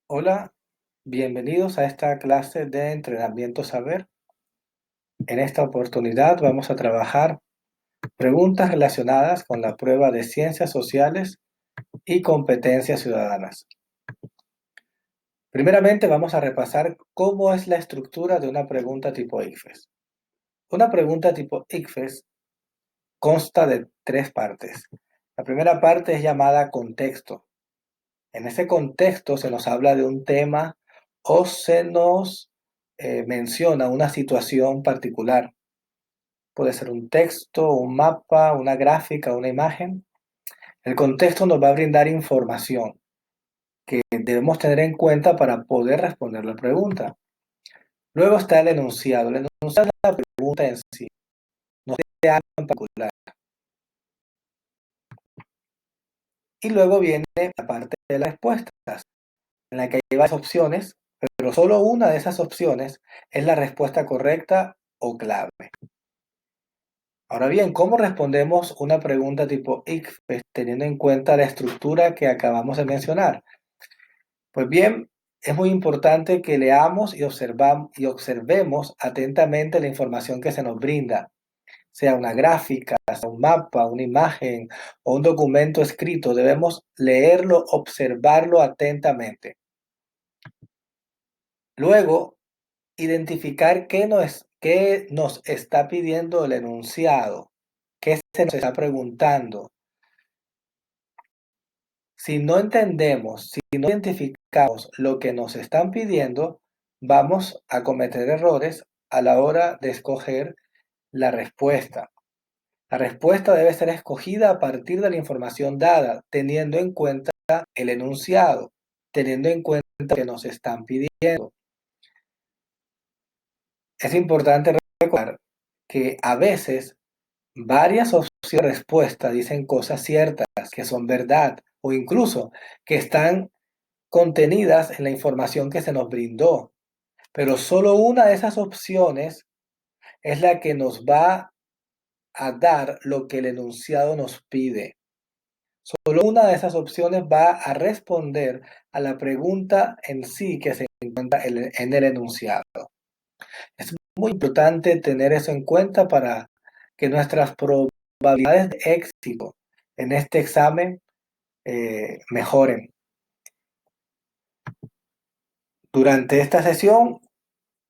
Hola, bienvenidos a esta clase de entrenamiento saber. En esta oportunidad vamos a trabajar preguntas relacionadas con la prueba de ciencias sociales y competencias ciudadanas. Primeramente vamos a repasar cómo es la estructura de una pregunta tipo ICFES. Una pregunta tipo ICFES consta de tres partes. La primera parte es llamada contexto. En ese contexto se nos habla de un tema o se nos menciona una situación particular. Puede ser un texto, un mapa, una gráfica, una imagen. El contexto nos va a brindar información que debemos tener en cuenta para poder responder la pregunta. Luego está el enunciado. El enunciado es la pregunta en sí, no de algo en particular. Y luego viene la parte de las respuestas, en la que hay varias opciones, pero solo una de esas opciones es la respuesta correcta o clave. Ahora bien, ¿cómo respondemos una pregunta tipo ICFES teniendo en cuenta la estructura que acabamos de mencionar? Pues bien, es muy importante que leamos y observemos atentamente la información que se nos brinda, sea una gráfica, sea un mapa, una imagen o un documento escrito. Debemos leerlo, observarlo atentamente. Luego, identificar qué nos está pidiendo el enunciado, qué se nos está preguntando. Si no entendemos, si no identificamos lo que nos están pidiendo, vamos a cometer errores a la hora de escoger la respuesta. La respuesta debe ser escogida a partir de la información dada, teniendo en cuenta el enunciado, teniendo en cuenta lo que nos están pidiendo. Es importante recordar que a veces varias opciones de respuesta dicen cosas ciertas, que son verdad, o incluso que están contenidas en la información que se nos brindó, pero solo una de esas opciones es la que nos va a dar lo que el enunciado nos pide. Solo una de esas opciones va a responder a la pregunta en sí que se encuentra en el enunciado. Es muy importante tener eso en cuenta para que nuestras probabilidades de éxito en este examen mejoren. Durante esta sesión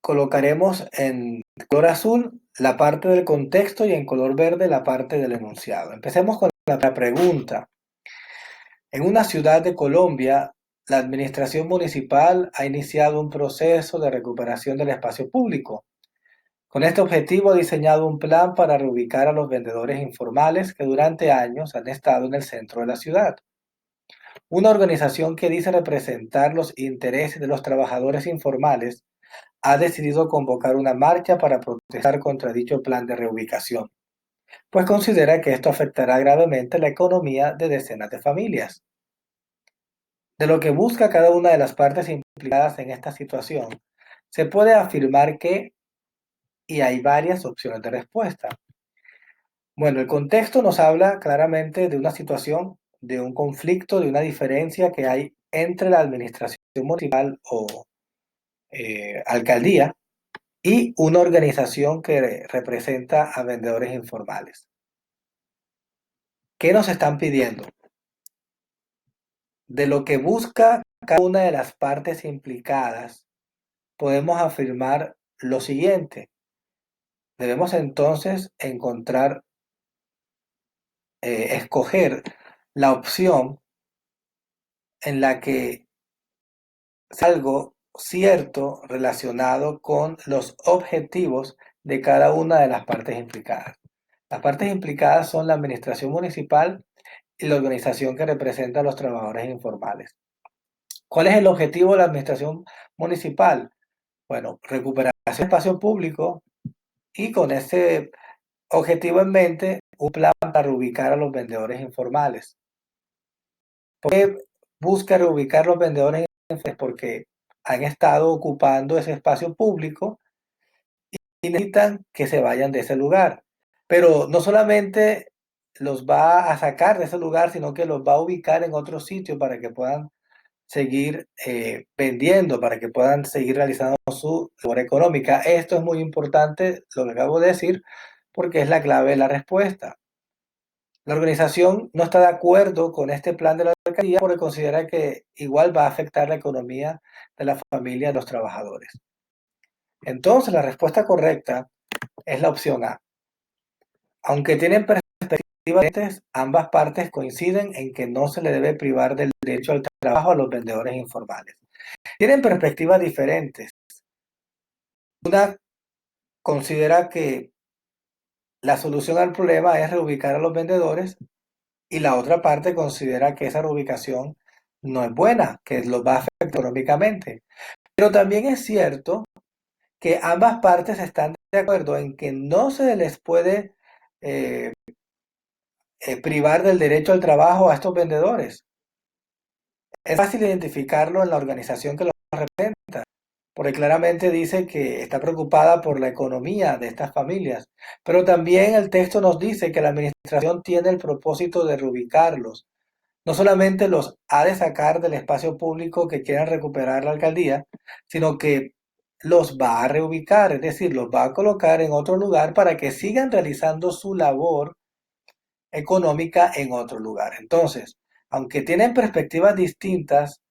colocaremos en color azul la parte del contexto y en color verde la parte del enunciado. Empecemos con la pregunta. En una ciudad de Colombia, la administración municipal ha iniciado un proceso de recuperación del espacio público. Con este objetivo ha diseñado un plan para reubicar a los vendedores informales que durante años han estado en el centro de la ciudad. Una organización que dice representar los intereses de los trabajadores informales ha decidido convocar una marcha para protestar contra dicho plan de reubicación, pues considera que esto afectará gravemente la economía de decenas de familias. De lo que busca cada una de las partes implicadas en esta situación, se puede afirmar que, y hay varias opciones de respuesta. Bueno, el contexto nos habla claramente de una situación, de un conflicto, de una diferencia que hay entre la administración municipal o alcaldía y una organización que representa a vendedores informales. ¿Qué nos están pidiendo? De lo que busca cada una de las partes implicadas, podemos afirmar lo siguiente. Debemos entonces escoger la opción en la que es algo cierto relacionado con los objetivos de cada una de las partes implicadas. Las partes implicadas son la administración municipal y la organización que representa a los trabajadores informales. ¿Cuál es el objetivo de la administración municipal? Bueno, recuperar ese espacio público y con ese objetivo en mente, un plan para reubicar a los vendedores informales. ¿Por qué busca reubicar los vendedores informales? Porque han estado ocupando ese espacio público y necesitan que se vayan de ese lugar. Pero no solamente los va a sacar de ese lugar, sino que los va a ubicar en otro sitio para que puedan seguir vendiendo, para que puedan seguir realizando su labor económica. Esto es muy importante, lo que acabo de decir, porque es la clave de la respuesta. La organización no está de acuerdo con este plan de la alcaldía porque considera que igual va a afectar la economía de la familia de los trabajadores. Entonces, la respuesta correcta es la opción A. Aunque tienen perspectivas diferentes, ambas partes coinciden en que no se le debe privar del derecho al trabajo a los vendedores informales. Tienen perspectivas diferentes. Una considera que la solución al problema es reubicar a los vendedores y la otra parte considera que esa reubicación no es buena, que los va a afectar económicamente. Pero también es cierto que ambas partes están de acuerdo en que no se les puede eh, privar del derecho al trabajo a estos vendedores. Es fácil identificarlo en la organización que los representa, porque claramente dice que está preocupada por la economía de estas familias, pero también el texto nos dice que la administración tiene el propósito de reubicarlos. No solamente los ha de sacar del espacio público que quieran recuperar la alcaldía, sino que los va a reubicar, es decir, los va a colocar en otro lugar para que sigan realizando su labor económica en otro lugar. Entonces, aunque tienen perspectivas distintas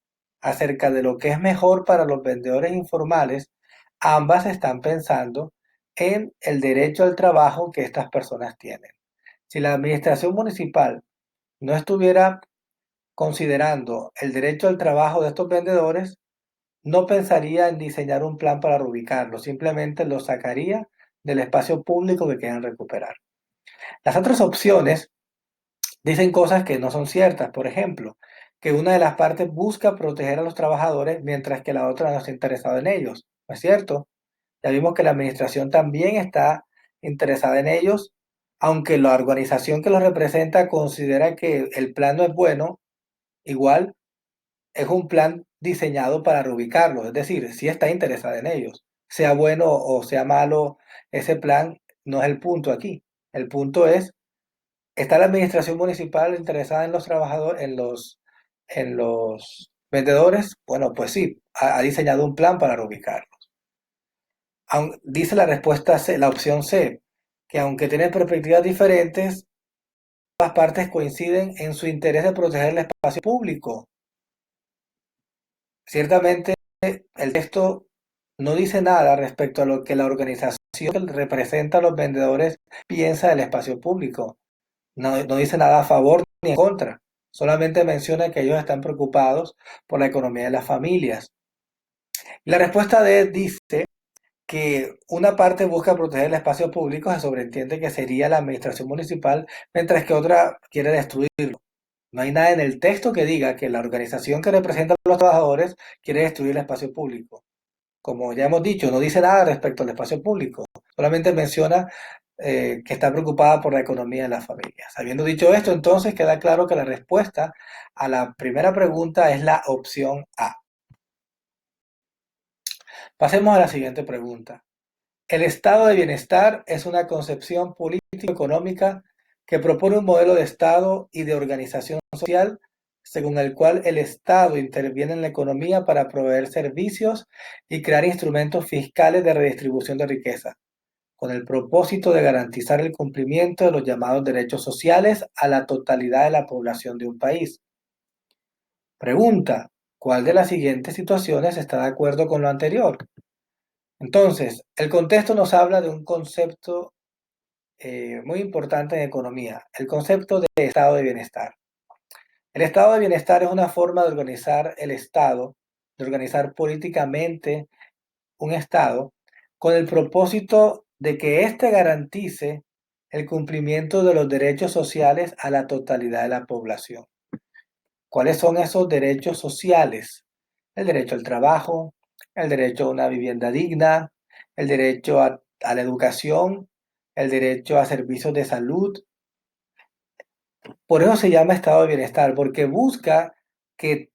acerca de lo que es mejor para los vendedores informales, ambas están pensando en el derecho al trabajo que estas personas tienen. Si la administración municipal no estuviera considerando el derecho al trabajo de estos vendedores, no pensaría en diseñar un plan para reubicarlos, simplemente los sacaría del espacio público que quieran recuperar. Las otras opciones dicen cosas que no son ciertas. Por ejemplo, que una de las partes busca proteger a los trabajadores mientras que la otra no está interesada en ellos. ¿No es cierto? Ya vimos que la administración también está interesada en ellos, aunque la organización que los representa considera que el plan no es bueno, igual es un plan diseñado para reubicarlos, es decir, sí está interesada en ellos. Sea bueno o sea malo, ese plan no es el punto aquí. El punto es, ¿está la administración municipal interesada en los trabajadores, en los vendedores? Bueno, pues sí, ha diseñado un plan para reubicarlos. Dice la respuesta C, la opción C, que aunque tienen perspectivas diferentes, las partes coinciden en su interés de proteger el espacio público. Ciertamente, el texto no dice nada respecto a lo que la organización que representa a los vendedores piensa del espacio público. No dice nada a favor ni en contra. Solamente menciona que ellos están preocupados por la economía de las familias. La respuesta D dice que una parte busca proteger el espacio público, se sobreentiende que sería la administración municipal, mientras que otra quiere destruirlo. No hay nada en el texto que diga que la organización que representa a los trabajadores quiere destruir el espacio público. Como ya hemos dicho, no dice nada respecto al espacio público, solamente menciona que está preocupada por la economía de las familias. Habiendo dicho esto, entonces queda claro que la respuesta a la primera pregunta es la opción A. Pasemos a la siguiente pregunta. El estado de bienestar es una concepción político-económica que propone un modelo de Estado y de organización social según el cual el Estado interviene en la economía para proveer servicios y crear instrumentos fiscales de redistribución de riqueza, con el propósito de garantizar el cumplimiento de los llamados derechos sociales a la totalidad de la población de un país. Pregunta: ¿cuál de las siguientes situaciones está de acuerdo con lo anterior? Entonces, el contexto nos habla de un concepto muy importante en economía, el concepto de estado de bienestar. El estado de bienestar es una forma de organizar el Estado, de organizar políticamente un Estado, con el propósito de que éste garantice el cumplimiento de los derechos sociales a la totalidad de la población. ¿Cuáles son esos derechos sociales? El derecho al trabajo, el derecho a una vivienda digna, el derecho a la educación, el derecho a servicios de salud. Por eso se llama estado de bienestar, porque busca que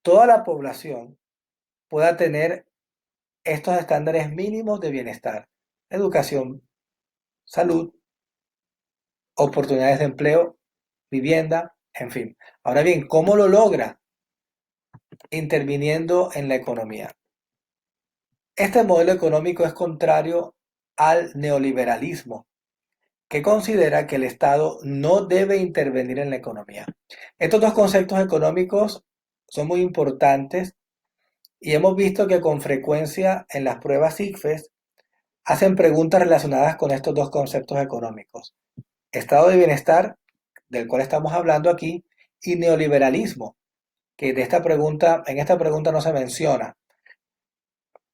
toda la población pueda tener estos estándares mínimos de bienestar: educación, salud, oportunidades de empleo, vivienda, en fin. Ahora bien, ¿cómo lo logra? interviniendo en la economía. Este modelo económico es contrario al neoliberalismo, que considera que el Estado no debe intervenir en la economía. Estos dos conceptos económicos son muy importantes y hemos visto que con frecuencia en las pruebas ICFES hacen preguntas relacionadas con estos dos conceptos económicos. Estado de bienestar, del cual estamos hablando aquí, y neoliberalismo, que en esta pregunta no se menciona.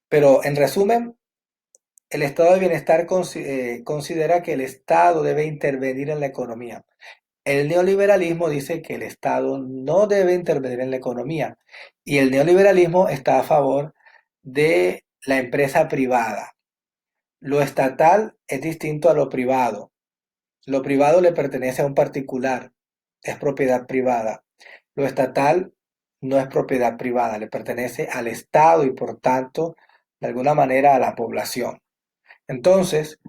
Pero en resumen, el estado de bienestar considera que el Estado debe intervenir en la economía. El neoliberalismo dice que el Estado no debe intervenir en la economía y el neoliberalismo está a favor de la empresa privada. Lo estatal es distinto a lo privado. Lo privado le pertenece a un particular, es propiedad privada. Lo estatal no es propiedad privada, le pertenece al Estado y por tanto, de alguna manera, a la población. Entonces,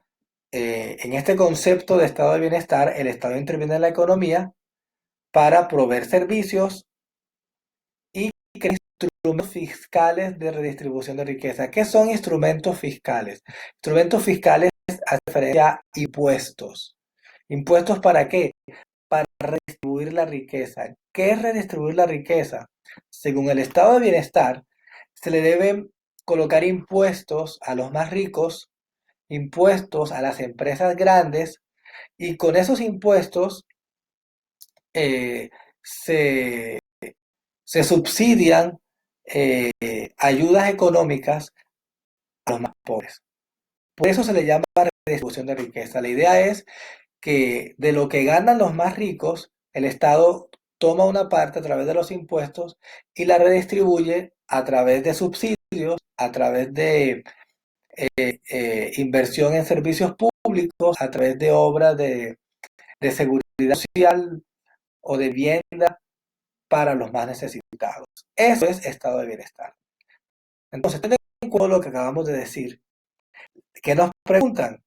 en este concepto de estado de bienestar, el Estado interviene en la economía para proveer servicios y crear instrumentos fiscales de redistribución de riqueza. ¿Qué son instrumentos fiscales? Instrumentos fiscales hacen referencia a impuestos. ¿Impuestos para qué? Para redistribuir la riqueza. ¿Qué es redistribuir la riqueza? Según el estado de bienestar, se le deben colocar impuestos a los más ricos, impuestos a las empresas grandes y con esos impuestos eh, se, se subsidian ayudas económicas a los más pobres. Por eso se le llama redistribución de riqueza. La idea es que de lo que ganan los más ricos, el Estado toma una parte a través de los impuestos y la redistribuye a través de subsidios, a través de inversión en servicios públicos, a través de obras de seguridad social o de vivienda para los más necesitados. Eso es estado de bienestar. Entonces, ten en cuenta lo que acabamos de decir. ¿Qué nos preguntan?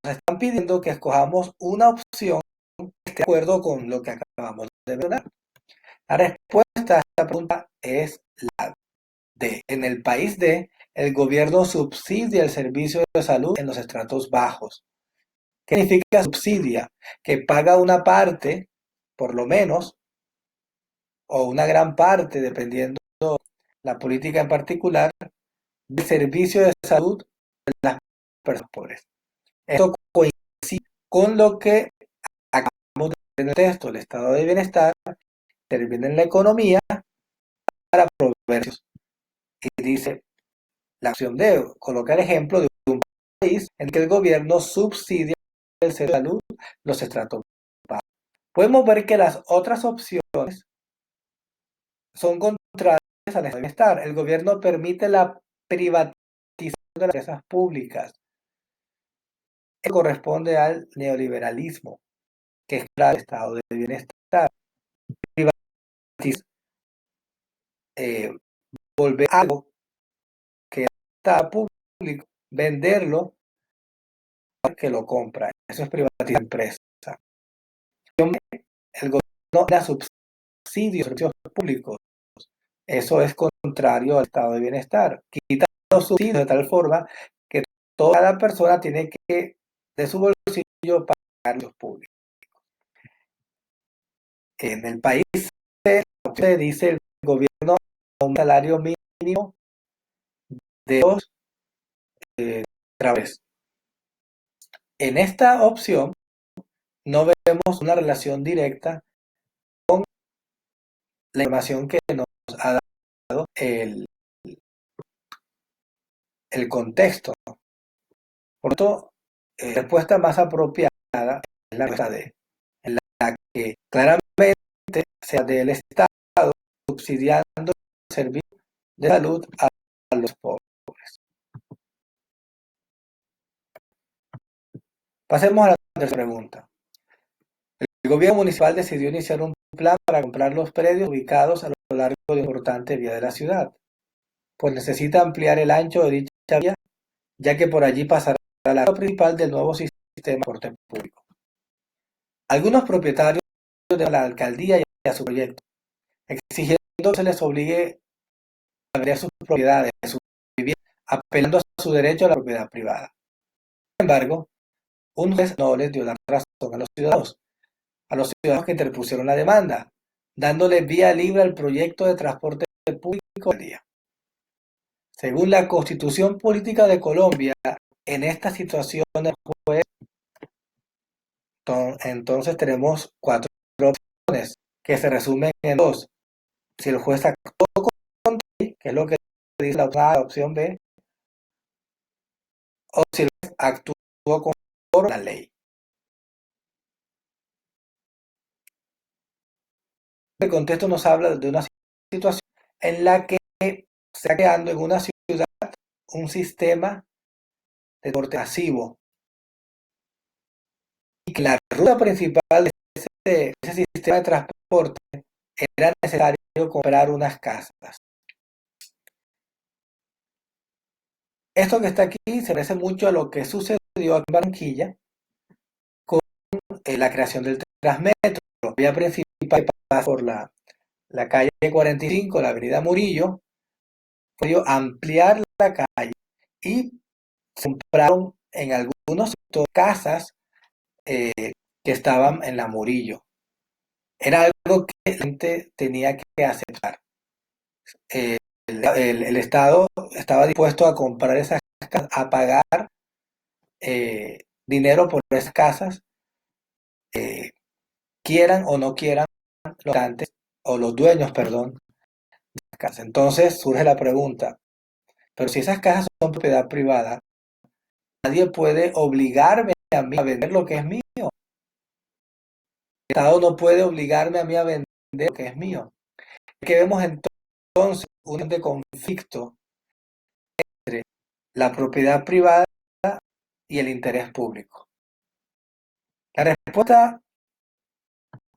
Nos están pidiendo que escojamos una opción que esté de acuerdo con lo que acabamos de mencionar. La respuesta a esta pregunta es la D. En el país D, el gobierno subsidia el servicio de salud en los estratos bajos. ¿Qué significa subsidia? Que paga una parte, por lo menos, o una gran parte, dependiendo de la política en particular, del servicio de salud de las personas pobres. Esto coincide con lo que acabamos de ver en el texto. El estado de bienestar interviene en la economía para proveer servicios. Y dice la opción D, coloca el ejemplo de un país en que el gobierno subsidia el servicio de salud los estratos bajos. Podemos ver que las otras opciones son contrarias al estado de bienestar. El gobierno permite la privatización de las empresas públicas. Esto corresponde al neoliberalismo, que es el estado de bienestar. Privatizar, volver algo que está público, venderlo para que lo compra. Eso es privatizar la empresa. El gobierno da subsidios a servicios públicos. Eso es contrario al estado de bienestar. Quita los subsidios de tal forma que toda persona tiene que, de su bolsillo, pagar los públicos. En el país se dice el gobierno un salario mínimo de dos trabajadores. En esta opción no vemos una relación directa con la información que nos ha dado el contexto. Por lo tanto, la respuesta más apropiada es la respuesta D, en la que claramente sea del Estado subsidiando el servicio de salud a los pobres. Pasemos a la tercera pregunta. El gobierno municipal decidió iniciar un plan para comprar los predios ubicados a lo largo de una importante vía de la ciudad, pues necesita ampliar el ancho de dicha vía, ya que por allí pasará la ruta principal del nuevo sistema de transporte público. Algunos propietarios de la alcaldía y a su proyecto, exigiendo se les obligue a vender sus propiedades, su vivienda, apelando a su derecho a la propiedad privada. Sin embargo, un juez no les dio la razón a los ciudadanos que interpusieron la demanda, dándole vía libre al proyecto de transporte público al día. Según la Constitución Política de Colombia, en esta situación el juez, entonces tenemos 4 opciones que se resumen en 2. Si el juez actuó contra ley, que es lo que dice la opción B, o si el juez actuó conforme a la ley. El contexto nos habla de una situación en la que se está creando en una ciudad un sistema de transporte masivo y que la ruta principal de ese sistema de transporte era necesario comprar unas casas. Esto que está aquí se parece mucho a lo que sucedió aquí en Barranquilla con la creación del Transmetro. La vía principal pasa por la calle 45, la avenida Murillo, fue ampliar la calle y se compraron en algunos sectores casas que estaban en la Murillo. Era algo que la gente tenía que aceptar. El Estado estaba dispuesto a comprar esas casas, a pagar dinero por esas casas, quieran o no quieran los habitantes o los dueños, perdón, de las casas. Entonces surge la pregunta, pero si esas casas son propiedad privada, nadie puede obligarme a mí a vender lo que es mío. El Estado no puede obligarme a mí a vender lo que es mío. Que vemos entonces un de conflicto entre la propiedad privada y el interés público. La respuesta a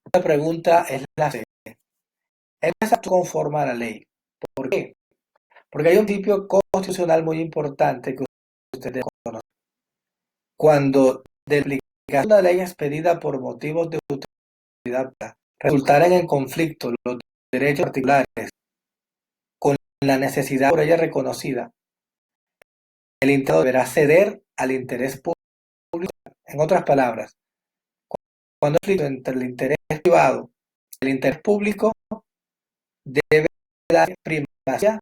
esta pregunta es la siguiente. Es conforme a la ley. ¿Por qué? Porque hay un principio constitucional muy importante que ustedes conocen. Cuando de aplicación de una ley expedida por motivos de utilidad resultaran en conflicto los derechos particulares con la necesidad por ella reconocida, el Estado deberá ceder al interés público. En otras palabras, cuando hay conflicto entre el interés privado y el interés público, debe dar primacía,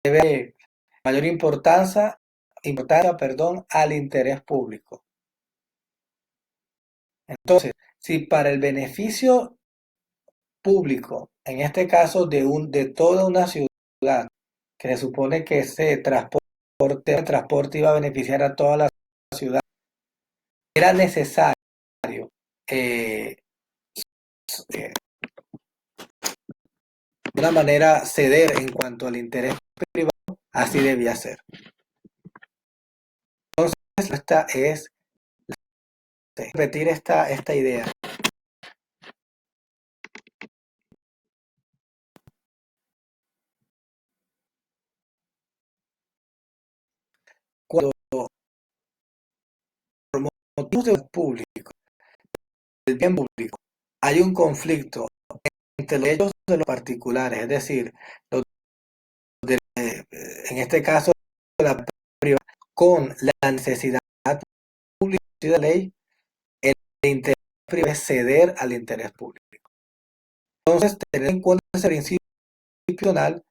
debe mayor importancia, al interés público. Entonces, si para el beneficio público, en este caso de toda una ciudad, que se supone que ese transporte iba a beneficiar a toda la ciudad, era necesario eh, de una manera ceder en cuanto al interés privado, así debía ser. Entonces, esta es repetir esta idea. Cuando por motivos de público, del bien público, hay un conflicto entre los derechos de los particulares, es decir, los en este caso la privada, con la necesidad pública de la ley, el interés privado es ceder al interés público. Entonces, tener en cuenta ese principio constitucional,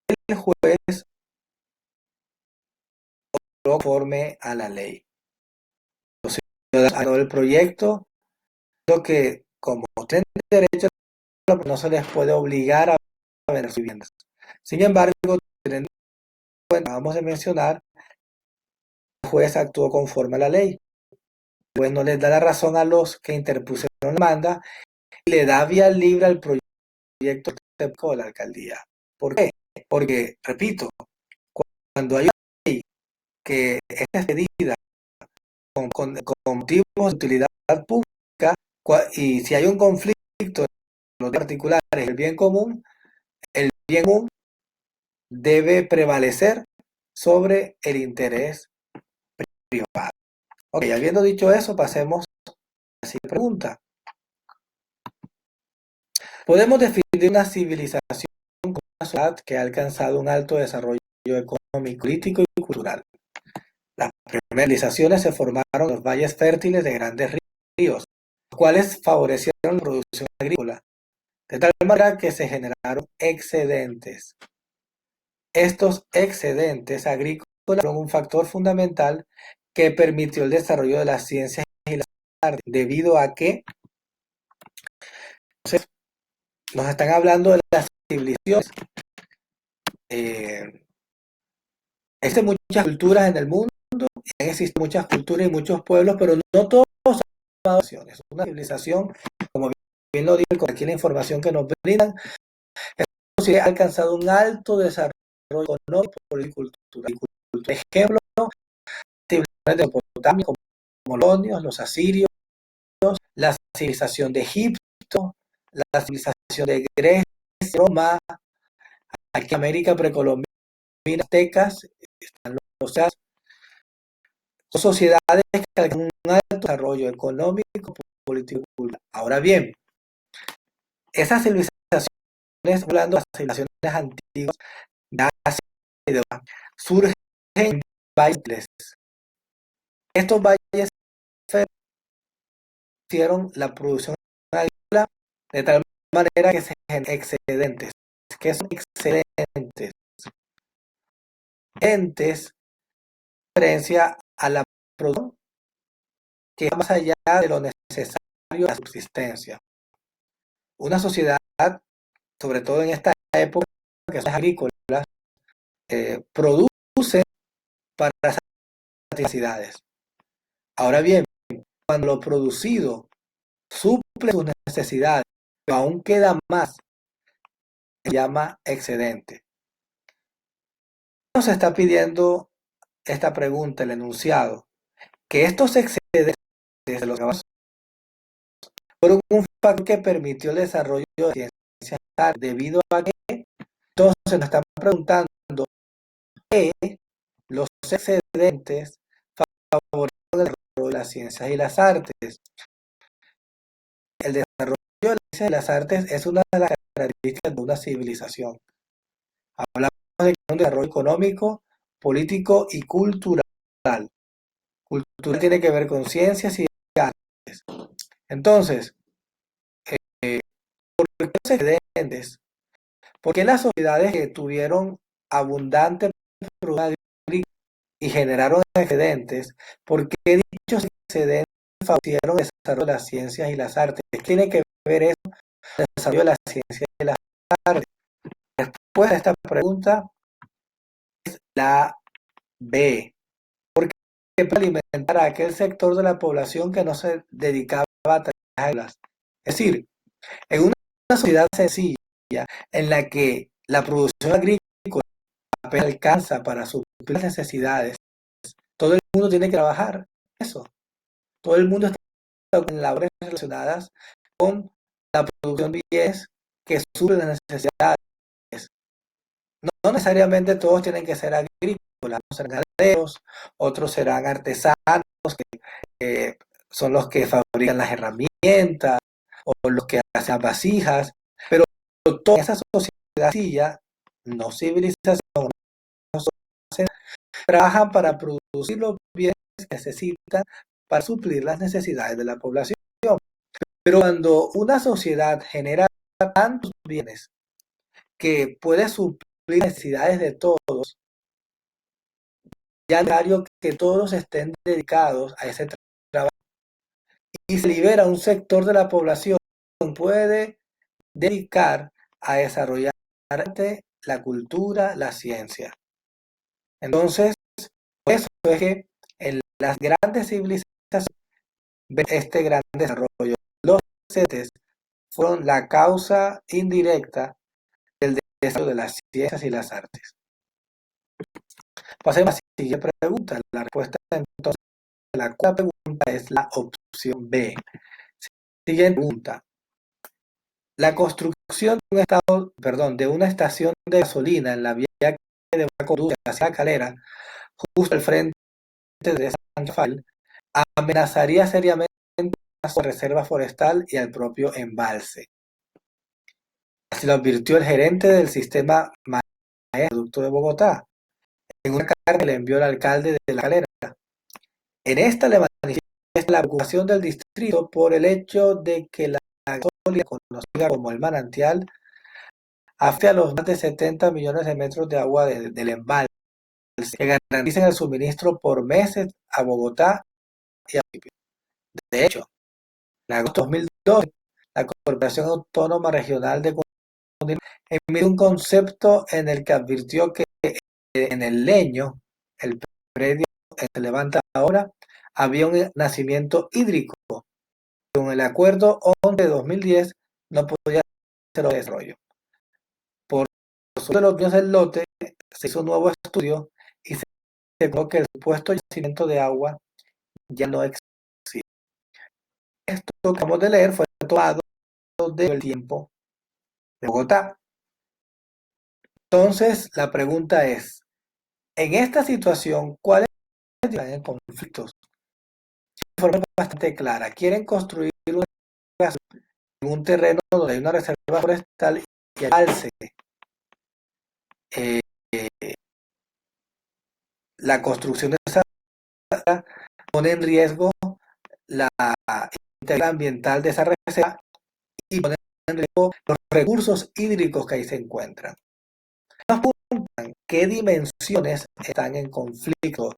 el juez conforme a la ley. Los ciudadanos del proyecto, lo que como tienen derecho, no se les puede obligar a vender sus viviendas. Sin embargo, teniendo en cuenta, vamos a mencionar, el juez actuó conforme a la ley. El juez no les da la razón a los que interpusieron la demanda y le da vía libre al proyecto de la alcaldía. ¿Por qué? Porque, repito, cuando hay una ley que es expedida con motivos de utilidad pública y si hay un conflicto entre los particulares y el bien común debe prevalecer sobre el interés privado. Ok, habiendo dicho eso, pasemos a la siguiente pregunta. Podemos definir una civilización como una sociedad que ha alcanzado un alto desarrollo económico, político y cultural. Las primeras civilizaciones se formaron en los valles fértiles de grandes ríos, los cuales favorecieron la producción agrícola, de tal manera que se generaron excedentes. Estos excedentes agrícolas fueron un factor fundamental que permitió el desarrollo de las ciencias y las artes, debido a que entonces, nos están hablando de las civilizaciones. Existen muchas culturas en el mundo, existen muchas culturas y muchos pueblos, pero no todos son naciones. Una civilización, como bien lo digo, con aquí la información que nos brindan, ha alcanzado un alto desarrollo económico, político y cultural. Por ejemplo, civilizaciones de Mesopotamia, como los babilonios, los asirios, la civilización de Egipto, la civilización de Grecia, Roma, aquí en América precolombina, aztecas, están los sociedades que alcanzan un alto desarrollo económico, político y cultural. Ahora bien, esas civilizaciones, hablando de las civilizaciones antiguas de Asia y de Europa, surgen en valles. Estos valles hicieron la producción agrícola de tal manera que se generan excedentes. ¿Qué son excedentes? Excedentes, referencia a la producción que va más allá de lo necesario a la subsistencia. Una sociedad, sobre todo en esta época, que son agrícolas, produce para las necesidades. Ahora bien, cuando lo producido suple sus necesidades, pero aún queda más, se llama excedente. Nos está pidiendo esta pregunta, el enunciado, que estos excedentes de los que fueron un factor que permitió el desarrollo de ciencias debido a que entonces nos están preguntando que los excedentes favorecen el desarrollo de las ciencias y las artes. El desarrollo de las ciencias y las artes es una de las características de una civilización. Hablamos de un desarrollo económico, político y cultural. Cultura tiene que ver con ciencias y artes. Entonces, ¿por qué los excedentes? ¿Por qué las sociedades que tuvieron abundante producción agrícola y generaron excedentes? ¿Por qué dichos excedentes favorecieron el desarrollo de las ciencias y las artes? ¿Qué tiene que ver eso con el desarrollo de las ciencias y las artes? La respuesta a esta pregunta es la B. Porque para alimentar a aquel sector de la población que no se dedicaba a trabajarlas. Es decir, en una sociedad sencilla en la que la producción agrícola apenas alcanza para suplir las necesidades, todo el mundo tiene que trabajar eso. Todo el mundo está en labores relacionadas con la producción de bienes que suplen las necesidades. No necesariamente todos tienen que ser agrícolas, algunos serán ganaderos, otros serán artesanos, que son los que fabrican las herramientas o los que hacen las vasijas, pero toda esa sociedad sencilla, no civilización, no sociedad, trabajan para producir los bienes que necesitan para suplir las necesidades de la población. Pero cuando una sociedad genera tantos bienes que puede suplir las necesidades de todos, ya es necesario que todos estén dedicados a ese trabajo y se libera un sector de la población que puede dedicar a desarrollar la cultura, la ciencia. Entonces, por eso es que en las grandes civilizaciones ven este gran desarrollo. Los excedentes fueron la causa indirecta del desarrollo de las ciencias y las artes. Pasemos a la siguiente pregunta. La respuesta entonces a la cuarta pregunta es la opción B. Siguiente pregunta. La construcción de un de una estación de gasolina en la vía que de conduce hacia la Calera, justo al frente de San Rafael, amenazaría seriamente a su reserva forestal y al propio embalse. Así lo advirtió el gerente del sistema Acueducto de Bogotá en una carta que le envió el alcalde de La Calera. En esta le manifiesta la preocupación del distrito por el hecho de que la sólida, conocida como el manantial, afecta a los más de 70 millones de metros de agua del embalse que garanticen el suministro por meses a Bogotá y a municipio. De hecho, en agosto de 2012, la Corporación Autónoma Regional de Cundinamarca emitió un concepto en el que advirtió que en el Leño, el predio que se levanta ahora, había un nacimiento hídrico. Con el acuerdo 11 de 2010 no podía hacer desarrollo. Por de los dueños del lote se hizo un nuevo estudio y se detectó que el supuesto yacimiento de agua ya no existe. Esto que acabamos de leer fue tomado del tiempo de Bogotá. Entonces, la pregunta es, en esta situación, ¿cuáles son los conflictos? De forma bastante clara, quieren construir en un terreno donde hay una reserva forestal y el alce. La construcción de esa pone en riesgo la integridad ambiental de esa reserva y pone en riesgo los recursos hídricos que ahí se encuentran. Nos preguntan qué dimensiones están en conflicto,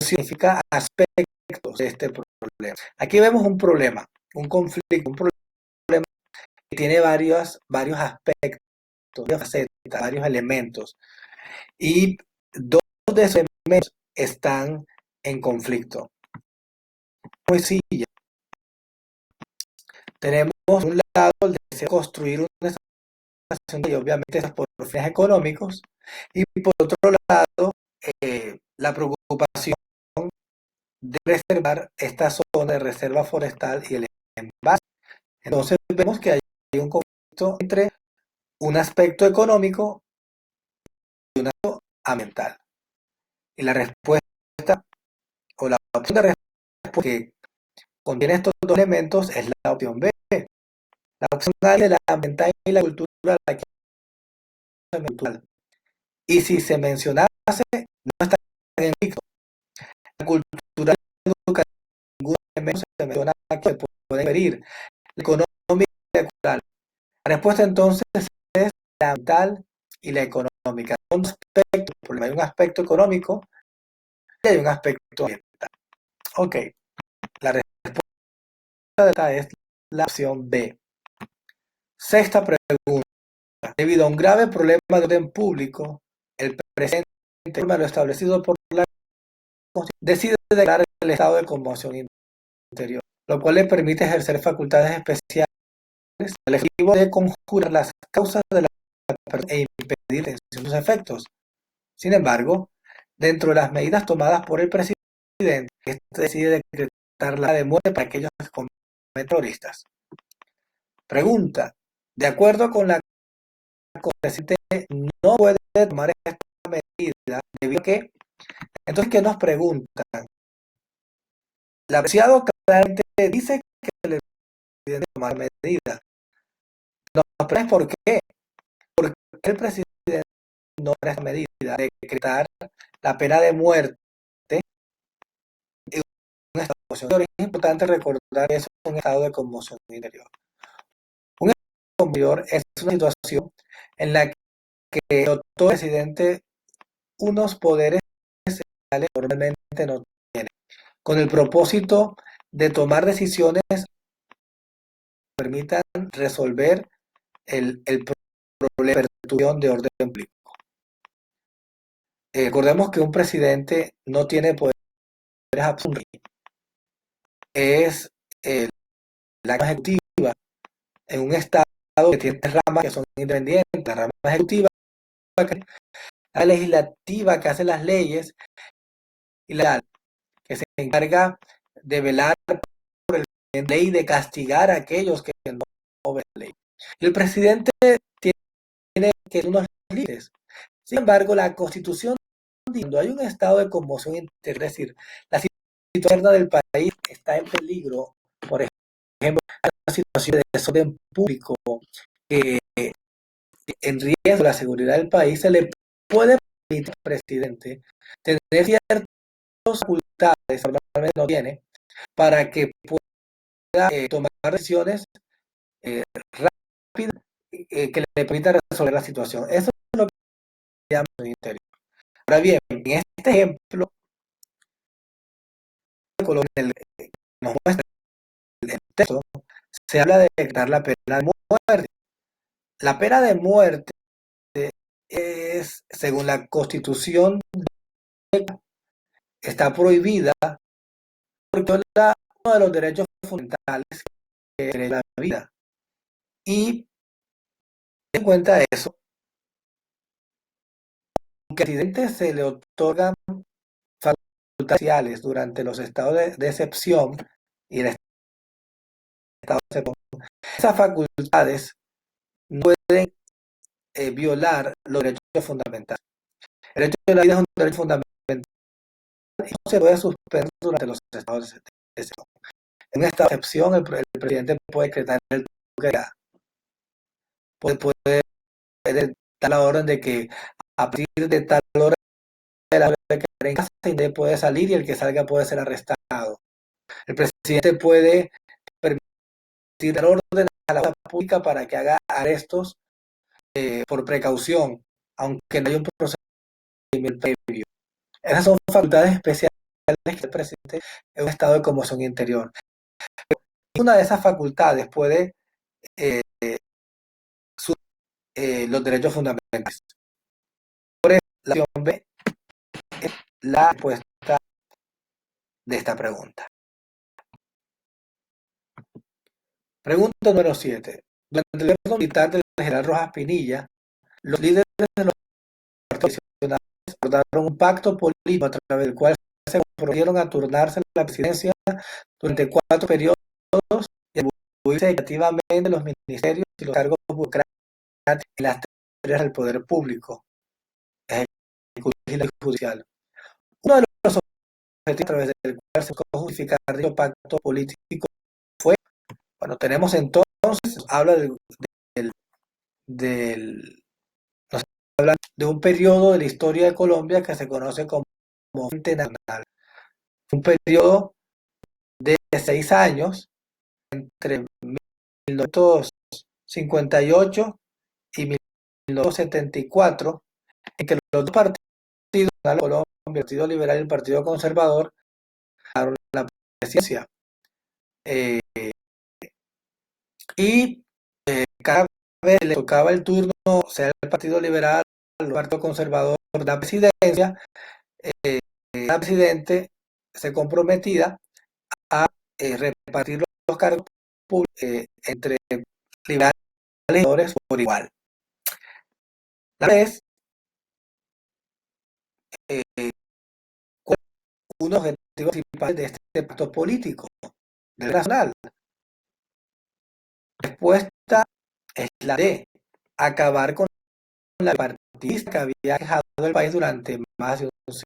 significa aspectos de este problema. Aquí vemos un problema, un conflicto, un problema que tiene varios aspectos, varias facetas, varios elementos, y dos de esos elementos están en conflicto. Muy sencilla. Tenemos por un lado el deseo de construir una estación y obviamente es por fines económicos, y por otro lado la preocupación de preservar esta zona de reserva forestal y el envase. Entonces vemos que hay un conflicto entre un aspecto económico y un aspecto ambiental. Y la respuesta o la opción de respuesta que contiene estos dos elementos es la opción B. La opción A de la ambiental y la cultural, la que es cultural. Y si se mencionase, no está en conflicto. La cultural educativa, ningún elemento se menciona aquí, se puede inferir. La económica y la cultural. La respuesta entonces es la ambiental y la económica. Son dos aspectos, hay un aspecto económico y hay un aspecto ambiental. Ok, la respuesta de esta es la opción B. Sexta pregunta. Debido a un grave problema de orden público, el presidente, lo establecido por la Constitución, decide declarar el estado de conmoción interior, lo cual le permite ejercer facultades especiales al Ejecutivo de conjurar las causas de la persona e impedir la extensión de sus efectos. Sin embargo, dentro de las medidas tomadas por el presidente, este decide decretar la de muerte para aquellos que cometen terroristas. Pregunta: de acuerdo con la Constitución, el presidente no puede tomar esta medida debido a que, entonces, ¿qué nos preguntan? El apreciado claramente dice que el presidente tomar medidas. Nos preguntan por qué. ¿Por qué el presidente no toma esta medida de decretar la pena de muerte en un estado de conmoción? Es importante recordar que eso es un estado de conmoción interior. Un estado de conmoción interior es una situación en la que dotó el presidente unos poderes que normalmente no tiene, con el propósito de tomar decisiones que permitan resolver el problema de perturbación de orden público. Recordemos que un presidente no tiene poderes absolutos, es la rama ejecutiva en un estado que tiene ramas que son independientes, la rama ejecutiva, la legislativa que hace las leyes y la que se encarga de velar por el bien de ley y de castigar a aquellos que no obedecen la ley. Y el presidente tiene que ser unos líderes. Sin embargo, la Constitución, cuando hay un estado de conmoción interior, es decir, la situación del país está en peligro, por ejemplo, una situación de desorden público que en riesgo la seguridad del país, se le puede permitir al presidente tener ciertas facultades, normalmente no tiene, para que pueda tomar decisiones rápidas que le permitan resolver la situación. Eso es lo que llama el interior. Ahora bien, en este ejemplo, nos muestra el texto, se habla de declarar la pena de muerte. La pena de muerte es, según la Constitución, está prohibida porque viola uno de los derechos fundamentales, que es la vida. Y en cuenta de eso, aunque al presidente se le otorgan facultades durante los estados de excepción y el estado de excepción, esas facultades no pueden violar los derechos fundamentales. El derecho de la vida es un derecho fundamental y no se puede suspender durante los estados de excepción. En un estado de excepción, el presidente puede decretar el toque de queda. Puede dar la orden de que a partir de tal hora de la hora que esté en casa, nadie puede salir y el que salga puede ser arrestado. El presidente puede permitir dar orden a la fuerza pública para que haga arrestos por precaución, aunque no haya un procedimiento previo. Esas son facultades especiales que el presidente en un estado de conmoción interior. Una de esas facultades puede los derechos fundamentales. Por eso, la opción B es la respuesta de esta pregunta. Pregunta número 7. Durante el gobierno militar del general Rojas Pinilla, los líderes de los partidos tradicionales acordaron un pacto político a través del cual se comprometieron a turnarse la presidencia durante 4 periodos y atribuirse equitativamente los ministerios y los cargos burocráticos en las tareas del poder público, ejecutivo y judicial. Uno de los objetivos a través del cual se buscó justificar dicho pacto político fue, bueno, tenemos entonces, habla del nos habla de un periodo de la historia de Colombia que se conoce como Frente Nacional. Un periodo de 6 años, entre 1958 y 1974, en que los dos partidos de Colombia, el Partido Liberal y el Partido Conservador, ganaron la presidencia. Y cada vez le tocaba el turno, sea el Partido Liberal o el Partido Conservador, la presidencia, la presidente se comprometía a repartir los cargos públicos entre liberales y conservadores por igual. La vez, uno de los objetivos principales de este pacto político del nacional. La respuesta es la de acabar con la partidista que había quejado el país durante más de un siglo.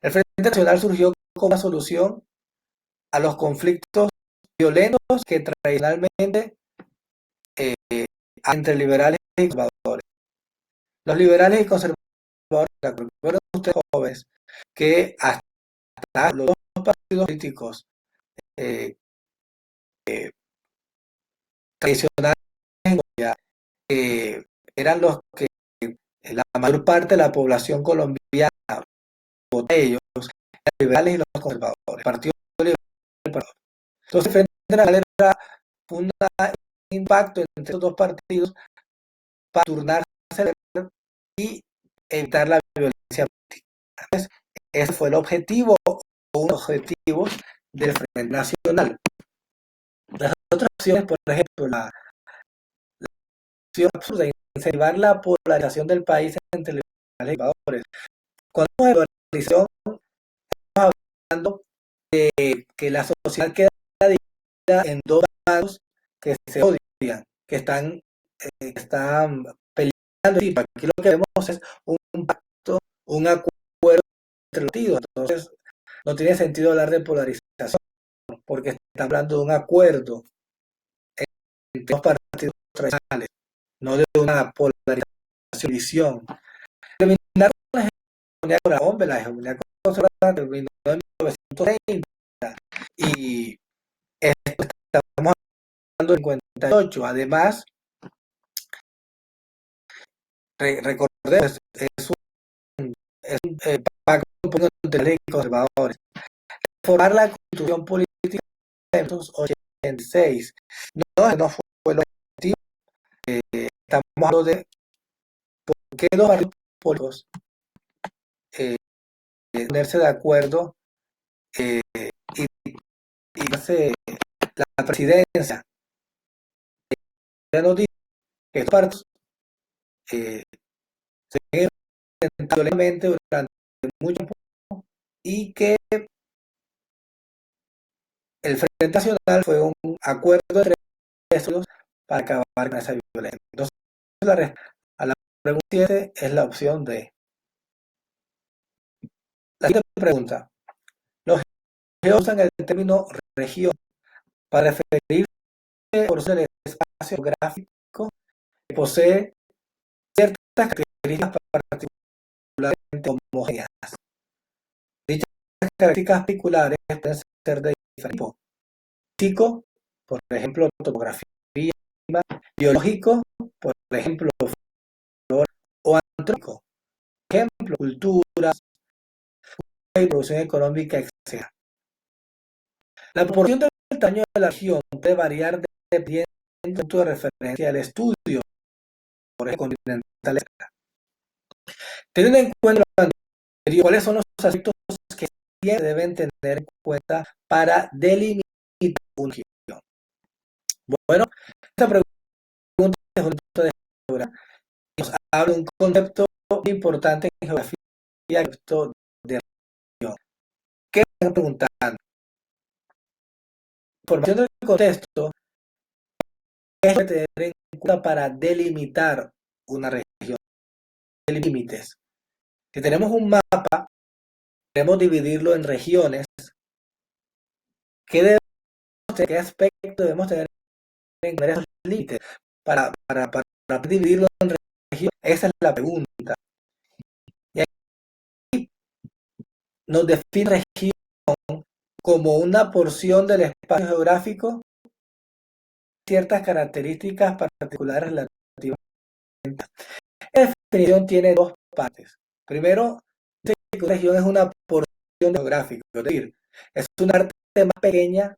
El Frente Nacional surgió como una solución a los conflictos violentos que tradicionalmente entre liberales y conservadores. Los liberales y conservadores, recuerden ustedes jóvenes, que hasta los dos partidos políticos tradicionales en Colombia eran los que la mayor parte de la población colombiana votó a ellos, los liberales y los conservadores, el Partido Liberal y el Partido. Entonces, el Frente Nacional era un impacto entre estos dos partidos para turnarse y evitar la violencia política. Entonces, ese fue el objetivo o uno de los objetivos del Frente Nacional. Las otras opciones, por ejemplo, la opción absurda de incentivar la polarización del país entre liberales y conservadores. Cuando hablamos de polarización, estamos hablando de que la sociedad queda dividida en dos bandos que se odian, que están peleando. Aquí lo que vemos es un pacto, un acuerdo entre los partidos. Entonces, no tiene sentido hablar de polarización, porque está hablando de un acuerdo entre los partidos tradicionales. no de una polarización, visión. Terminar con la hegemonía conservadora, la hegemonía conservadora terminó en 1930 y estamos hablando de 58. Además, recordemos, es un pacto entre leyes y conservadores. Reformar la constitución política de 1986 no fue el objetivo. Estamos hablando de por qué los partidos políticos ponerse de acuerdo y hace la presidencia. Ya nos dice que estos partidos se han enfrentado violentamente durante mucho tiempo y que el Frente Nacional fue un acuerdo entre estos para acabar con esa violencia. Entonces, a la pregunta 7 es la opción D. La siguiente pregunta. Los geólogos usan el término región para referirse a una porción del espacio geográfico que posee ciertas características particularmente homogéneas. Dichas características particulares pueden ser de diferente tipo. Físico, por ejemplo, topografía, biológico, por ejemplo, flora, o antrópico, por ejemplo, culturas, y producción económica, etc. La proporción del tamaño de la región puede variar dependiendo del punto de referencia del estudio, por ejemplo, continental. Teniendo en cuenta lo anterior, ¿cuáles son los aspectos que se deben tener en cuenta para delimitar una región? Bueno, esta pregunta es un punto de geografía y nos habla de un concepto importante en geografía, el concepto de región. ¿Qué están preguntando? Información del contexto es tener en cuenta para delimitar una región, límites. Si tenemos un mapa, queremos dividirlo en regiones. ¿Qué aspecto debemos tener en cuenta esos límites para dividirlo en regiones? Esa es la pregunta. Y aquí nos define región como una porción del espacio geográfico, ciertas características particulares relativas. La definición tiene dos partes. Primero, una región es una porción geográfica, es decir, es una parte más pequeña,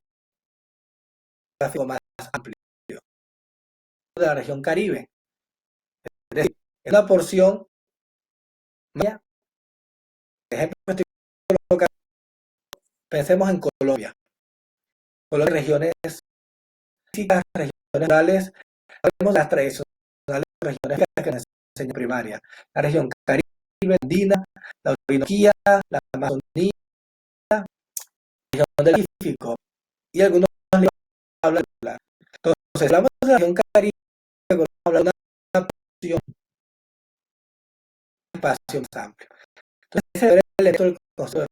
más amplio, de la región Caribe. Es decir, es una porción, por ejemplo, pensemos en Colombia. Colombia, regiones físicas, regiones rurales, tenemos las tradicionales regiones que nos enseñan primaria. La región Caribe, Andina, la Orinoquía, la Amazonía, la región del Pacífico y algunos hablan de. Entonces, hablamos de la región Caribe, hablamos de una porción, un espacio más amplio. Entonces, ese es el elemento del concepto de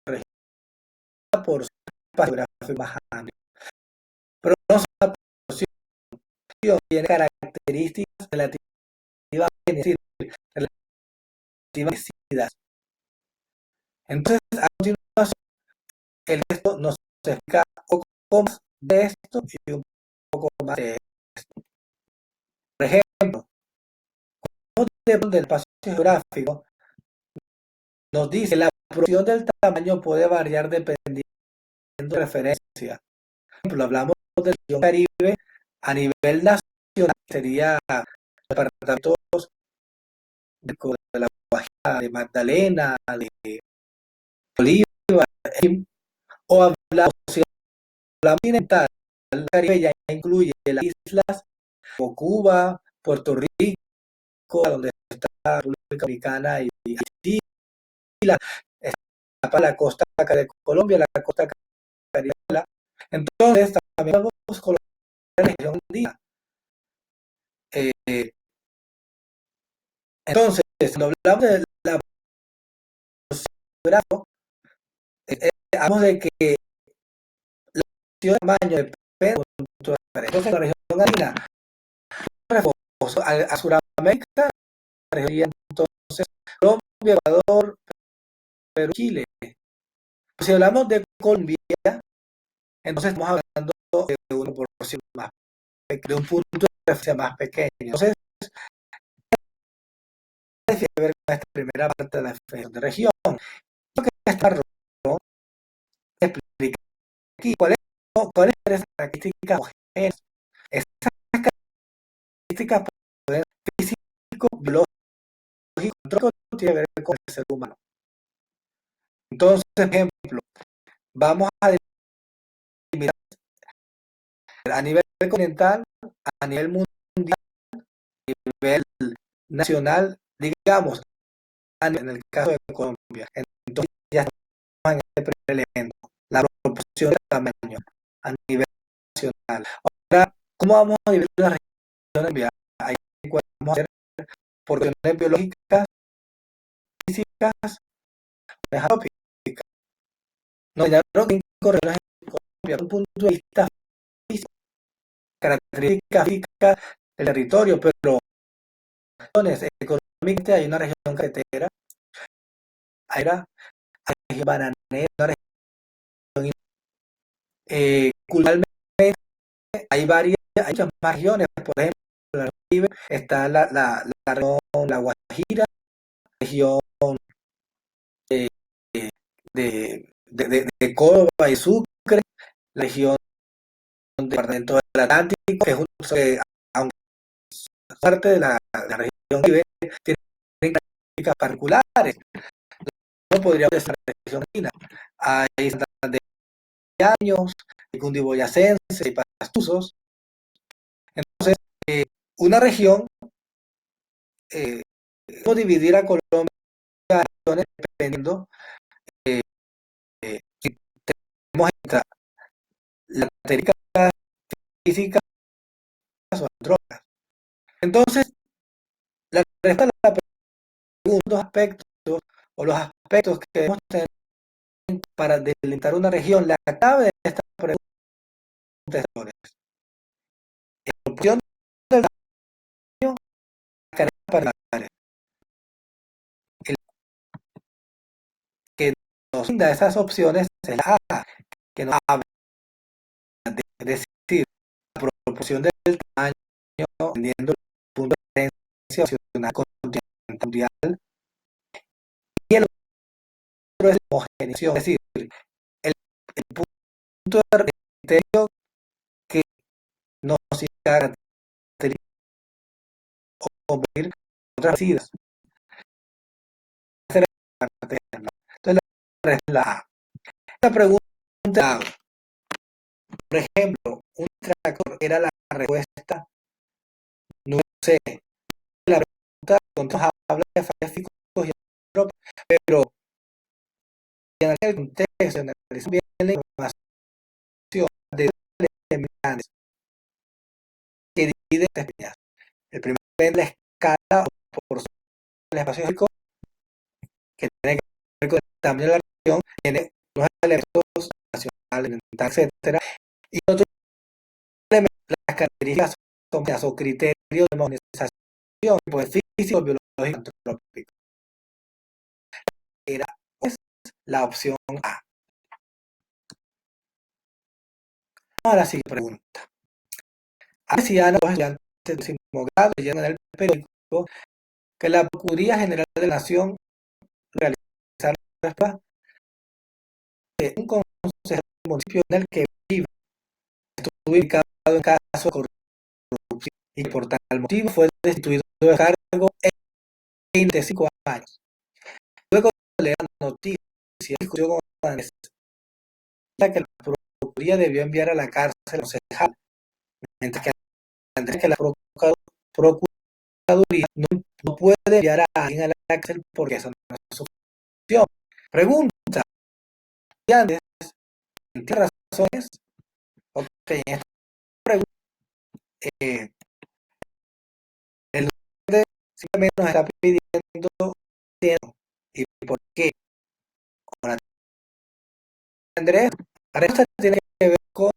región, una porción, un espacio geográfico más amplio. Pero no solo la porción tiene características relativamente parecidas. Entonces, a continuación, el texto nos explica un poco más de esto y un poco más de esto. Por ejemplo, del espacio geográfico nos dice que la proporción del tamaño puede variar dependiendo de referencia. Por ejemplo, hablamos de la región Caribe a nivel nacional, sería departamentos de la Guajira, de Magdalena, de Bolívar, o hablamos continental, el Caribe ya incluye las islas como Cuba, Puerto Rico, donde está la República Dominicana y Haití, está para la costa de Colombia, la costa caribe. Entonces, también vamos con la región andina. Entonces, cuando hablamos de la porción, hablamos de que la porción de tamaño depende de punto de referencia. Entonces, la región andina a Sudamérica, entonces Colombia, Ecuador, Perú, Chile. Si hablamos de Colombia, entonces estamos hablando de una proporción más pequeña, de un punto de referencia más pequeño. Entonces, ¿qué ver con esta primera parte de la definición de región? Lo que está rojo explica aquí cuáles son las características homogéneas. Esas características pueden ser físico, biológico, todo tiene que ver con el ser humano. Entonces, por ejemplo, vamos a delimitar a nivel continental, a nivel mundial, a nivel nacional, digamos, en el caso de Colombia. Entonces ya estamos en este primer elemento, la proporción de tamaño a nivel nacional. Ahora, ¿cómo vamos a dividir las regiones? Ahí podemos hacer porciones biológicas, físicas, geográficas. No, ya no cinco regiones en Colombia, desde un punto de vista físico, características físicas del territorio, pero económicamente hay una región carretera, hay una región bananera, una región culturalmente hay muchas más regiones, por ejemplo, en el Caribe está la región La Guajira, la región de, de Córdoba y Sucre, la región del departamento del Atlántico, que es aunque es parte de la región Caribe, tiene características particulares. No podría ser esa región andina. Hay santandereanos, hay cundiboyacenses, hay pastusos. Entonces, una región, podemos dividir a Colombia en regiones dependiendo si tenemos la característica física o drogas. Entonces, la respuesta a la pregunta, los aspectos o los aspectos que debemos tener para delimitar una región, la clave de esta pregunta es en función del tamaño, las características particulares. El que nos brinda esas opciones es la A, que nos habla de decir la proporción del tamaño dependiendo del punto de referencia nacional continental mundial, y el otro es la homogeneización, es decir, el punto de criterio que nos caracteriza o convertir otras parecidas. Entonces la A. Esta pregunta, por ejemplo, un tractor era la respuesta número C. La pregunta entonces habla de fallos físicos y antrópicos, pero en el contexto, en analizar bien la información de determinantes que dividen estas pequeñas. El primero es la escala o por el espacio geográfico, que tiene que ver con el tamaño de la región, tiene unos elementos nacionales, etcétera, y otros elementos, las características o criterios de monetización, pues físico, biológico, antropológico. Era pues la opción A. Vamos a la siguiente pregunta. A ver si ya los estudiantes de décimo grado leyeron en el periódico que la Procuraduría General de la Nación realizar un consejo del municipio en el que vive estuvo ubicado en caso de corrupción y por tal motivo fue destituido de cargo en 25 años. Luego de leer la noticia y discusión con Andrés, que la Procuraduría debió enviar a la cárcel al concejal, mientras que la Procuraduría no puede enviar a alguien a la cárcel porque eso no es su función. Pregunta, Andrés, ¿tiene razones? Ok, en esta pregunta, el docente simplemente nos está pidiendo tiempo. ¿Y por qué? Ahora, Andrés, la respuesta tiene que ver con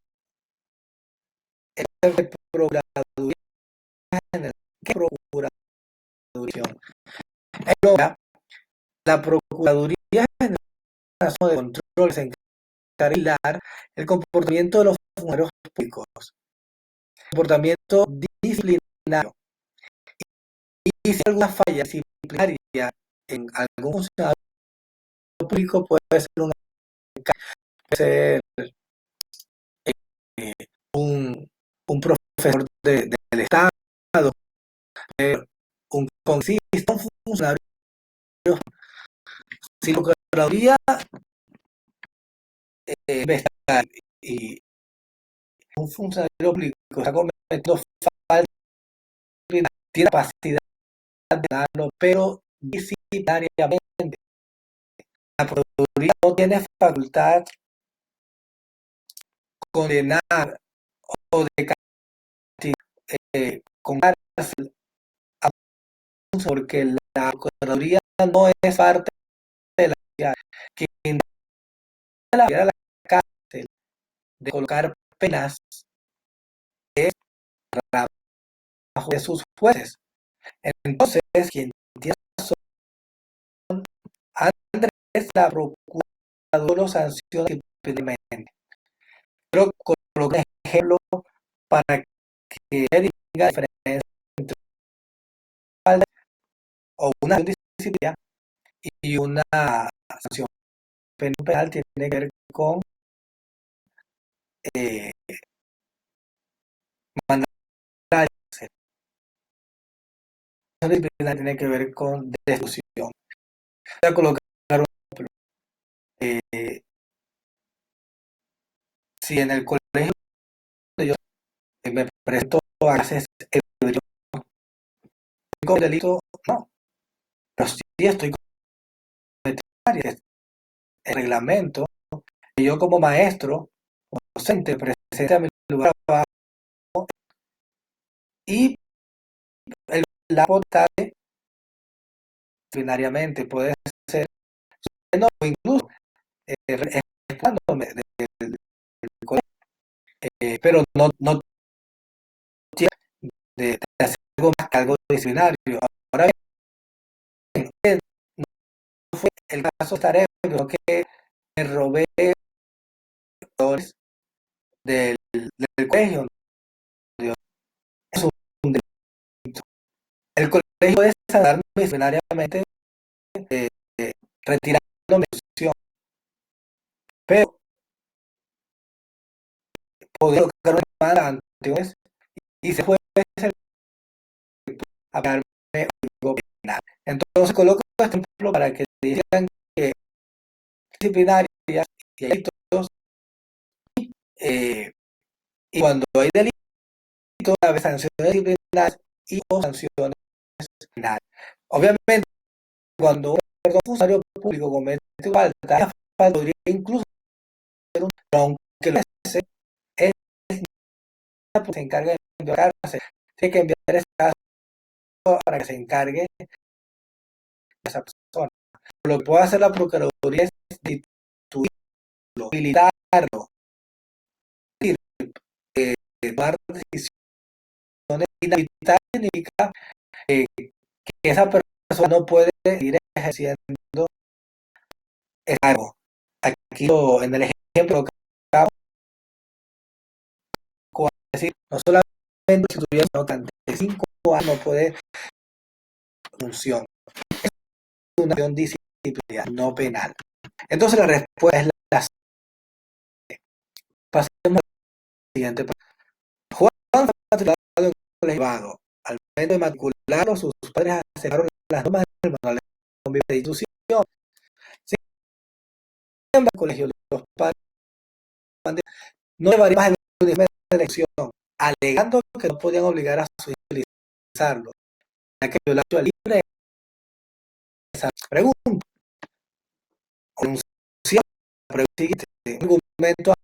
el Procuraduría General. ¿Qué jurisdicción. En Colombia, la Procuraduría General de Control se encarga de vigilar el comportamiento de los funcionarios públicos, comportamiento disciplinario. Y si hay alguna falla disciplinaria en algún funcionario público, puede ser puede ser eh, un profesor del Estado, un congresista, un funcionario. Si la Procuraduría investiga y un funcionario público está cometiendo falta, tiene capacidad de darlo, pero disciplinariamente. La Procuraduría no tiene facultad de condenar o de castigar con cárcel a un, porque la Procuraduría no es parte de la sociedad. Quien da la cárcel de colocar penas es trabajo de sus jueces. Entonces, quien tiene razón, Andrés, la Procuraduría lo sanciona disciplinariamente. Quiero colocar un ejemplo para que tenga diferencia entre falta o una disciplina y una sanción penal. Tiene que ver con eh, mandar a la cárcel. Una disciplina tiene que ver con destitución. Voy a colocar un ejemplo. Eh, si en el colegio yo me presento a clases ebrio, con delito, no, pero sí estoy con el reglamento, y yo como maestro o docente presente a mi lugar de trabajo y la potestad disciplinariamente puede ser no, o incluso expulsándome del colegio, pero no tiene de hacer algo más que algo disciplinario. Ahora bien, no fue el caso de Tarek, creo que me robé del colegio. Es un delito. El colegio puede sanarme disciplinariamente eh, retirándome de institución, pero podría colocar una demanda ante un juez y se puede aplicarme algo penal. Entonces coloco este ejemplo para que digan que disciplinarias y hay delitos, eh, y cuando hay delitos, hay sanciones disciplinarias y o sanciones penales. Obviamente, cuando un funcionario público comete falta, la falta podría incluso ser un, aunque lo hace, es pues, se encarga de enviarse, tiene que enviar ese caso para que se encargue de esa persona. Lo que puede hacer la Procuraduría es destituirlo, militarlo, tomar decisiones inhabilitar significa que esa persona no puede seguir ejerciendo ese cargo. Aquí en el ejemplo que acabo de decir, no solamente si tuviera, sino que ante 5 años no puede función. Es una acción disciplinaria, no penal. Entonces la respuesta es la C. Pasemos al siguiente. Juan fue matriculado en un colegio privado. Al momento de matricularlo, sus padres aceptaron las normas del manual de institución. Sin embargo, el colegio, los padres no llevaría más el uniforme de elección, alegando que no podían obligar a su hijo a utilizarlo, ya que violaba la libre esa pregunta. Anuncia la pregunta siguiente, un argumento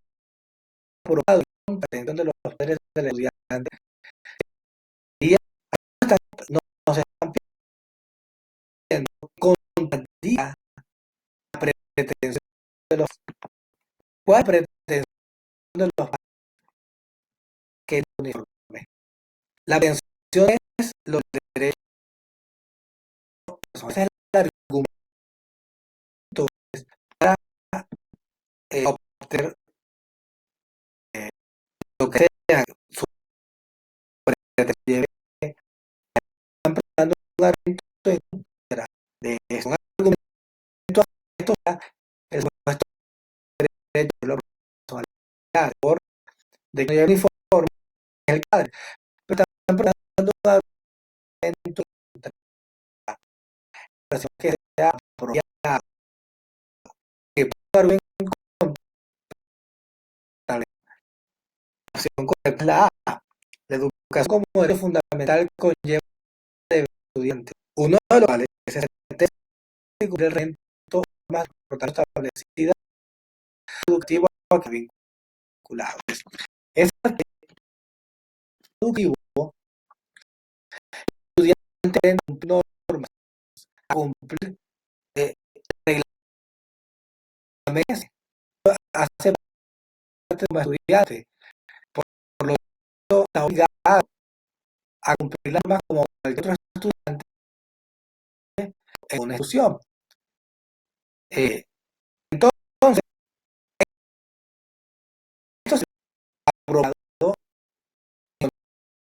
aprobado en competencia de los padres del estudiante y no se están pidiendo contradictoria la pretensión de los ¿cuál pretensión de los padres que el uniforme? La pretensión es los derechos razón. Ese es el argumento para obtener lo que sea que te lleve dando un argumento en contra de eso. Un argumento a esto ya el supuesto derecho de la personalidad por de que no hay uniforme es el padre. Pero están dando un argumento en contra de la que sea apropiada, que pueda dar en contra de la acción correcta. La A. La educación como derecho fundamental conlleva de estudiante. Uno de los cuales es el cumplir el reglamento más importante establecida educativo que vinculado. Es educativo, estudiante aprende a cumplir normas, a cumplir reglamentos, hace parte como estudiante, por lo tanto está obligado a cumplir las normas como cualquier otro estudiante en una institución. Entonces, esto se ha aprobado en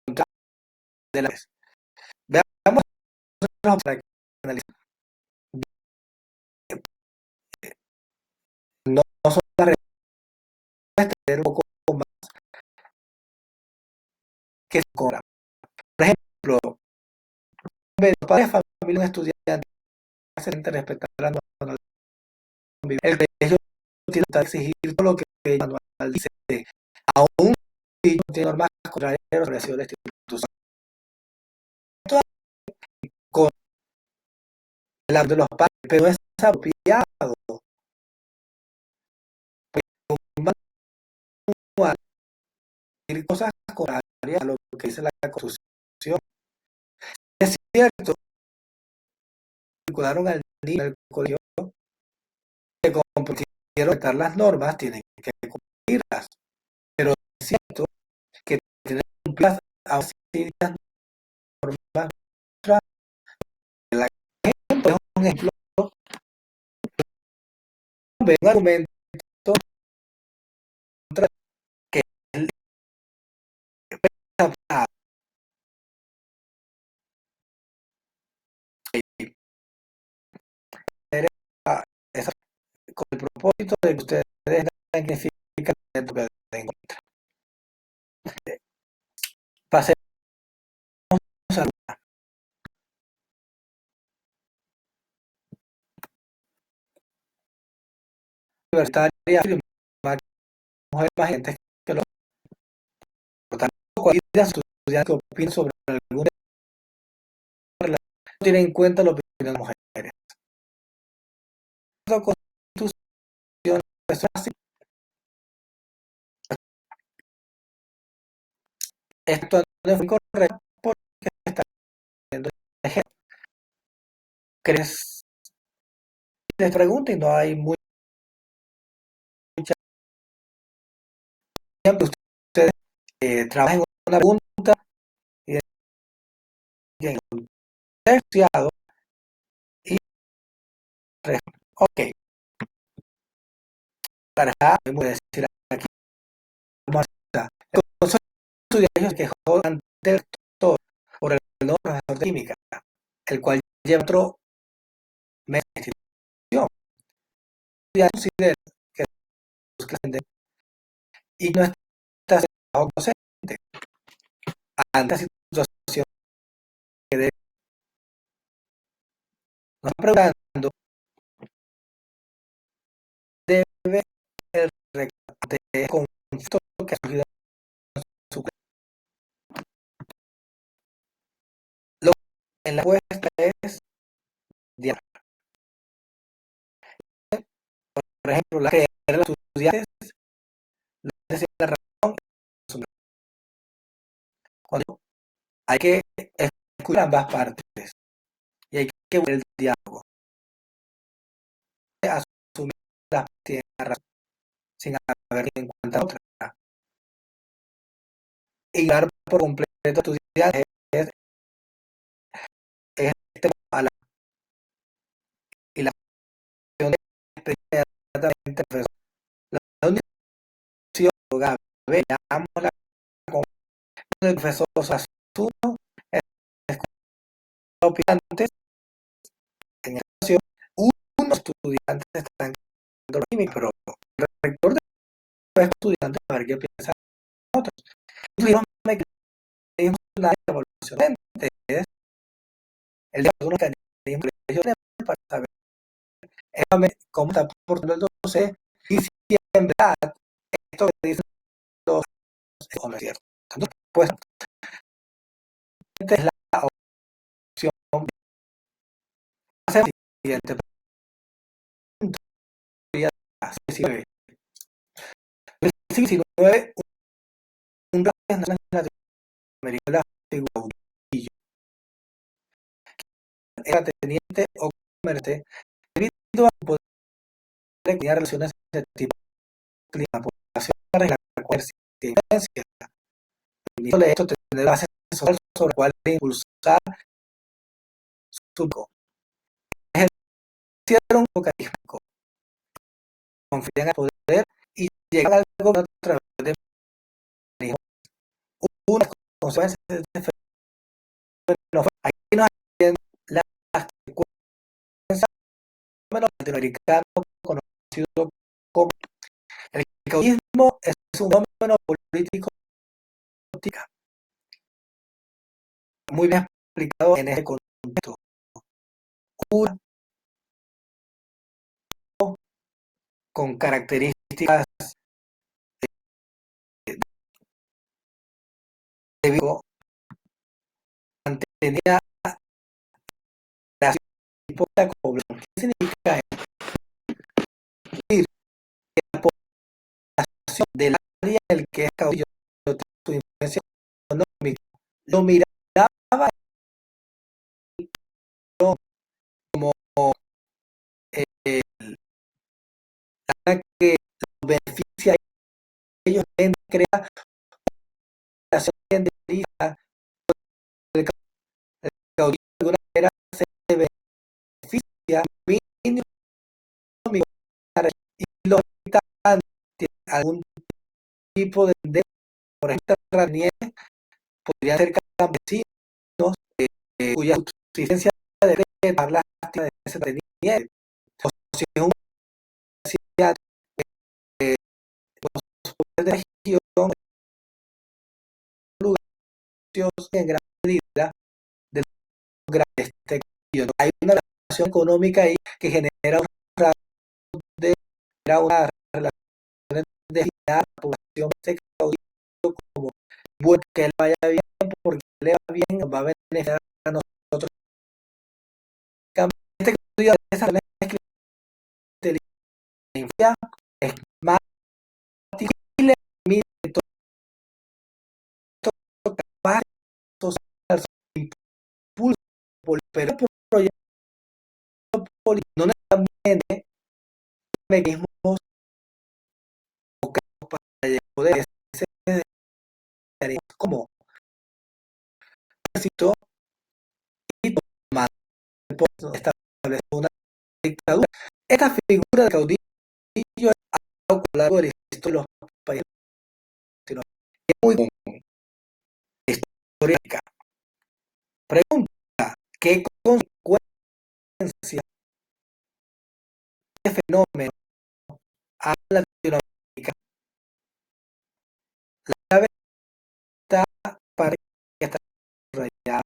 contra de la vez. Veamos nosotros para que analicemos. No son las respuestas, tener un poco más que se cobra. Por ejemplo, los padres de familia, un estudiante se siente respetar la norma. El colegio tiene que exigir todo lo que el manual dice, aún si no tiene normas contrarias a la de la institución. Con el de los padres, pero es apropiado. Un manual tiene cosas contrarias a lo que dice la Constitución. Es cierto, vincularon al niño del colegio que comprometieron respetar las normas, tienen que cumplirlas. Pero es cierto que tienen que cumplirlas a las normas. El ejemplo es un ejemplo de un argumento contra que él esa, con el propósito de que ustedes vean qué significa el que en contra. Pasemos a la universitaria, afirma que mujeres más gente que los por tanto, cualquier estudiante que opine sobre alguna relación no tiene en cuenta la opinión de las mujeres. La Constitución es así. Esto no es incorrecto porque está viendo el ejemplo. ¿Crees? Les pregunto y no hay mucha tiempo. Ustedes trabajan en una pregunta y en un terciado y ok, para podemos decir aquí cómo está. Los estudiantes que quejó ante el rector por el nuevo profesor de química, el cual lleva otro mes de institución. Ya considera que sus clases y no está siendo docente ante la situación que debe. Nos está preguntando, debe el rector de conflicto que ha surgido en su clase. Lo en la encuesta es diaria. Por ejemplo, la que los estudiantes les la razón cuando hay que escuchar ambas partes y hay que ver el diálogo. Asumir las partes de la razón sin haber en cuenta otra. Ignorar por completo a estudiantes es inmediatamente, profesor. La única opción, veamos la con el profesor Sasuno, es antes, en esta ocasión, unos estudiantes están quedando química, pero el rector de los estudiantes, a ver qué piensan otros. Tuvieron una evaluación es el de algunos mecanismos para saber cómo está portando el docente y si en verdad esto que dicen los o no es cierto. Entonces, pues, es la opción. Hacemos la siguiente pregunta. 19, un plan nacional latinoamericano Gaudillo era teniente o comerciante debido a poder crear relaciones de tipo clima, población, la comercio y influencia. El ministro de esto tendrá asesor sobre cuál impulsar su hicieron localismo, confían en el poder y llegan al gobierno a través de mecanismos. Una consecuencia de este fenómeno. Aquí nos atienden las consecuencias del fenómeno latinoamericano conocido como el caudillismo es un fenómeno político muy bien explicado en este contexto. Una con características de Vigo mantenía la población. ¿Qué significa decir que la población del área en el que es caudillo su influencia económica lo miraba como eh, la que los beneficia a ellos en crear una relación de hija el caudillo de alguna manera se beneficia mínimo y los habitantes algún tipo de por ejemplo Ranier podrían ser campesinos cuya subsistencia debe dar la lástima de ese Ranier o si es una ciudad los poderes de región en gran medida de los grandes tecnologías. Hay una relación económica ahí que genera una relación de la población de caudillo como bueno, que le vaya bien porque le va bien, nos va a beneficiar a nosotros. Este caudillo de esa inteligencia es más difícil de todo capaz social, impulso, pero por proyecto político no necesariamente mecanismos para poder ser como ejército y tomar establecer una dictadura. Esta figura de caudillo a lo largo de la historia de los países es muy histórica. Pregunta, ¿qué consecuencias de fenómeno a Latinoamérica? La clave está para que está desarrollada.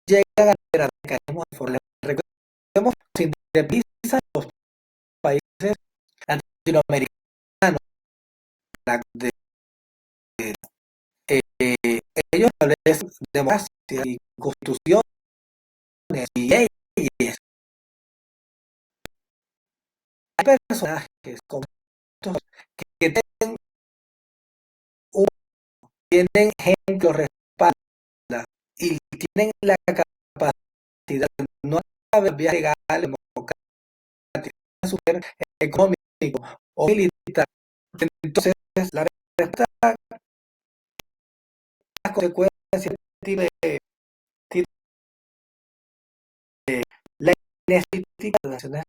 Llegan a ser mecanismos de forma. Recordemos que se independizan los países latinoamericanos de, ellos establecen democracia y constituciones y leyes. Hay personajes como estos que tienen ejemplos, respalda y tienen la capacidad de no haber vías legales, democráticas, super económico o militar. Entonces, la respuesta a las consecuencias de la ineficiencia de las naciones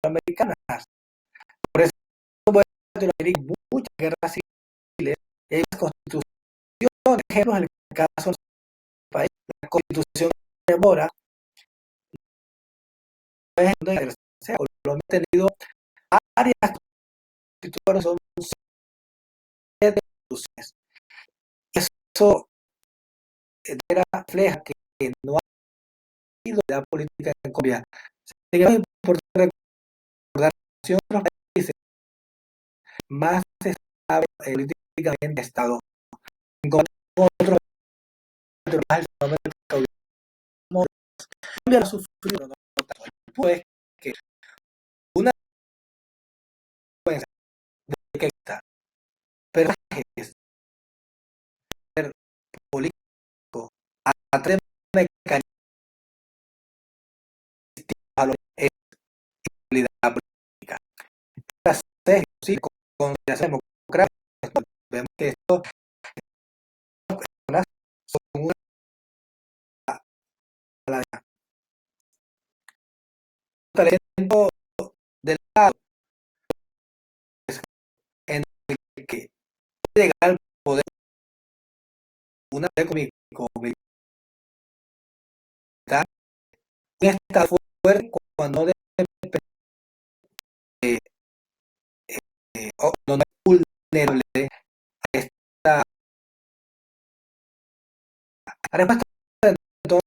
americanas. Por eso, bueno, en Latinoamérica hay muchas guerras civiles, y hay constituciones, ejemplos en el caso del país, la constitución de Mora, es una tercera. Colombia ha tenido varias constituciones, son 7 constituciones. Eso refleja que no ha habido la política en Colombia. Sería muy importante recordar que otros países más estables políticamente Estado, en con otros más el fenómeno del caudillismo. Colombia lo ha sufrido, no tanto. El punto es que una consecuencia de que está personajes políticos a tres mecanismos a lo que es la política. Sí, con consideración democrática, vemos que estos personas son una talento del lado en el que puede llegar al poder una vez como militar, un estado fuerte cuando no debe no es vulnerable a esta respuesta de toda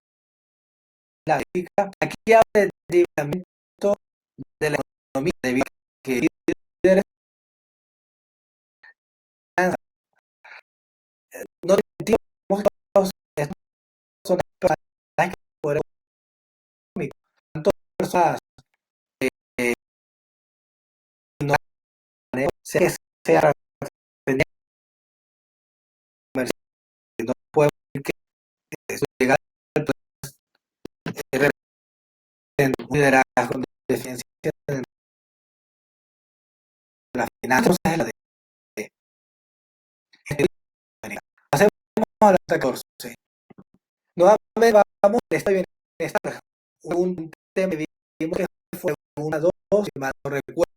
la política. Aquí habla del debilitamiento de la economía debido a que líderes no tenemos son personas que poder económico, tanto personas eh, no sea que sea no podemos decir que eso llega al en un liderazgo de deficiencia en las finanzas de la de hacemos a la 14. Nuevamente vamos a este bienestar. Un tema que vimos que fue una dos, si mal no recuerdo.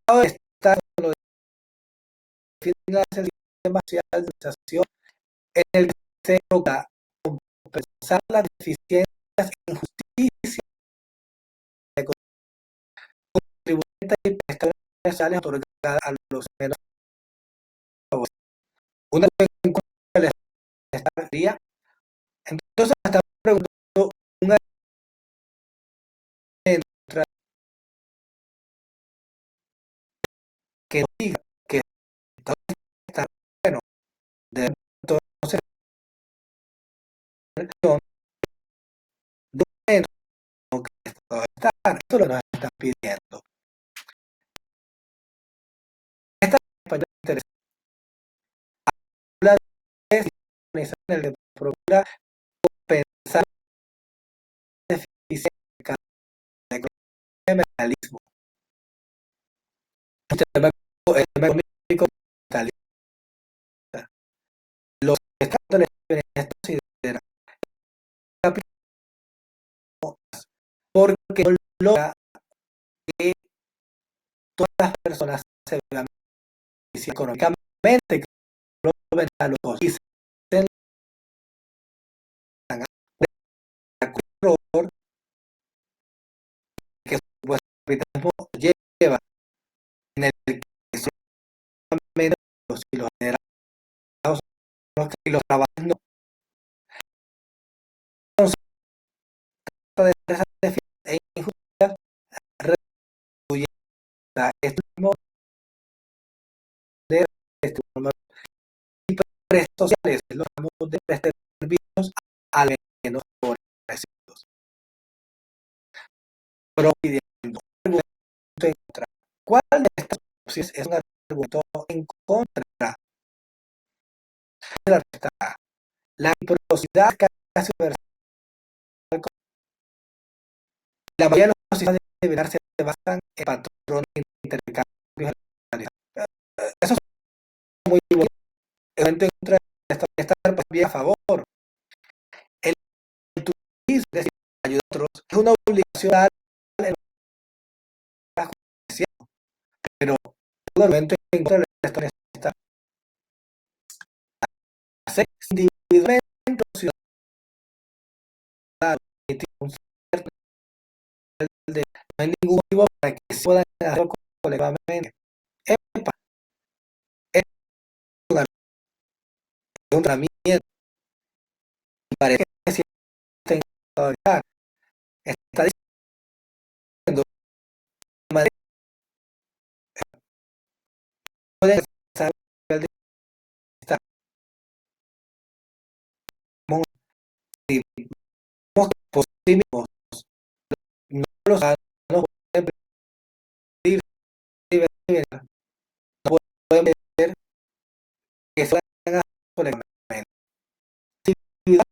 Ahora está con lo de financiación demasiada administración en el que se logra compensar las deficiencias e injusticias de contribuyentes y prestaciones sociales otorgadas a los menos favorecidos. Una vez en cuenta la estaría, entonces hasta preguntando una entra que nos diga que todo está bueno, de entonces de que todo está, eso lo nos están pidiendo. Esta español interesante habla de el que procura compensar deficiencias de mecanismo. El tema económico capitalista. Los estados de esto consideran porque no logra que todas las personas se vean económicamente, que no ven a los ojos y se error que su capitalismo lleva en el que solamente los generados y los trabajadores no de esas deficiencias e injusticias restituyen este mismo de este y prestos sociales, los de servicios al menos favorecidos. Propidiendo un argumento en contra. ¿Cuál de estas opciones es un argumento en contra de la respuesta? La reciprocidad casi universal. La mayoría de los sistemas de bienestar se basan en patrones de intercambios. Eso es muy bueno. El argumento en contra de estar pues, bien a favor. El turismo, es decir, ayuda a otros, es una obligación argumento en contra del Estado hacer individualmente los ciudadanos un cierto de, no hay ningún motivo para que se puedan hacerlo colectivamente. Es un tratamiento y parece que si está diciendo pueden saber si por sí mismos no los ciudadanos pueden percibir, no pueden ver que se hagan colectivamente. Si las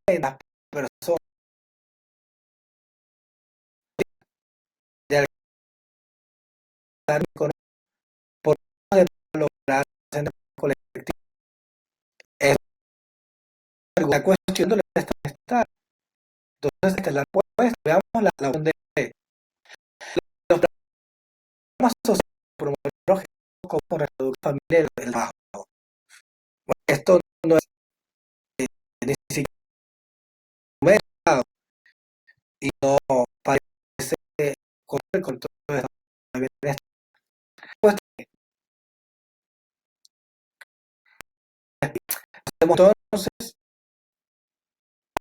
personas de alcanzar por de lograr hacer colectivo es la cuestión del Estado. Entonces, la propuesta, veamos la opción de los programas sociales promover objetivos como reducción familiar del trabajo. Bueno, esto no es ni siquiera un mercado y no parece correr con todo eso. Pues, entonces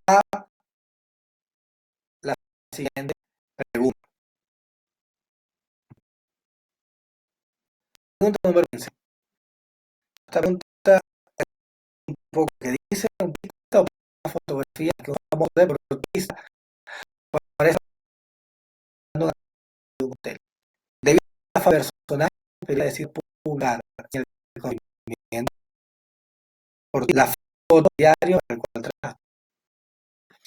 a la siguiente pregunta. Pregunta número 15. Esta pregunta es un poco que dice un poquito una fotografía que vamos a ver protista parece un hotel. Debido a la fama personal, quería decir pulgar el conocimiento por la foto diario del cual trabaja.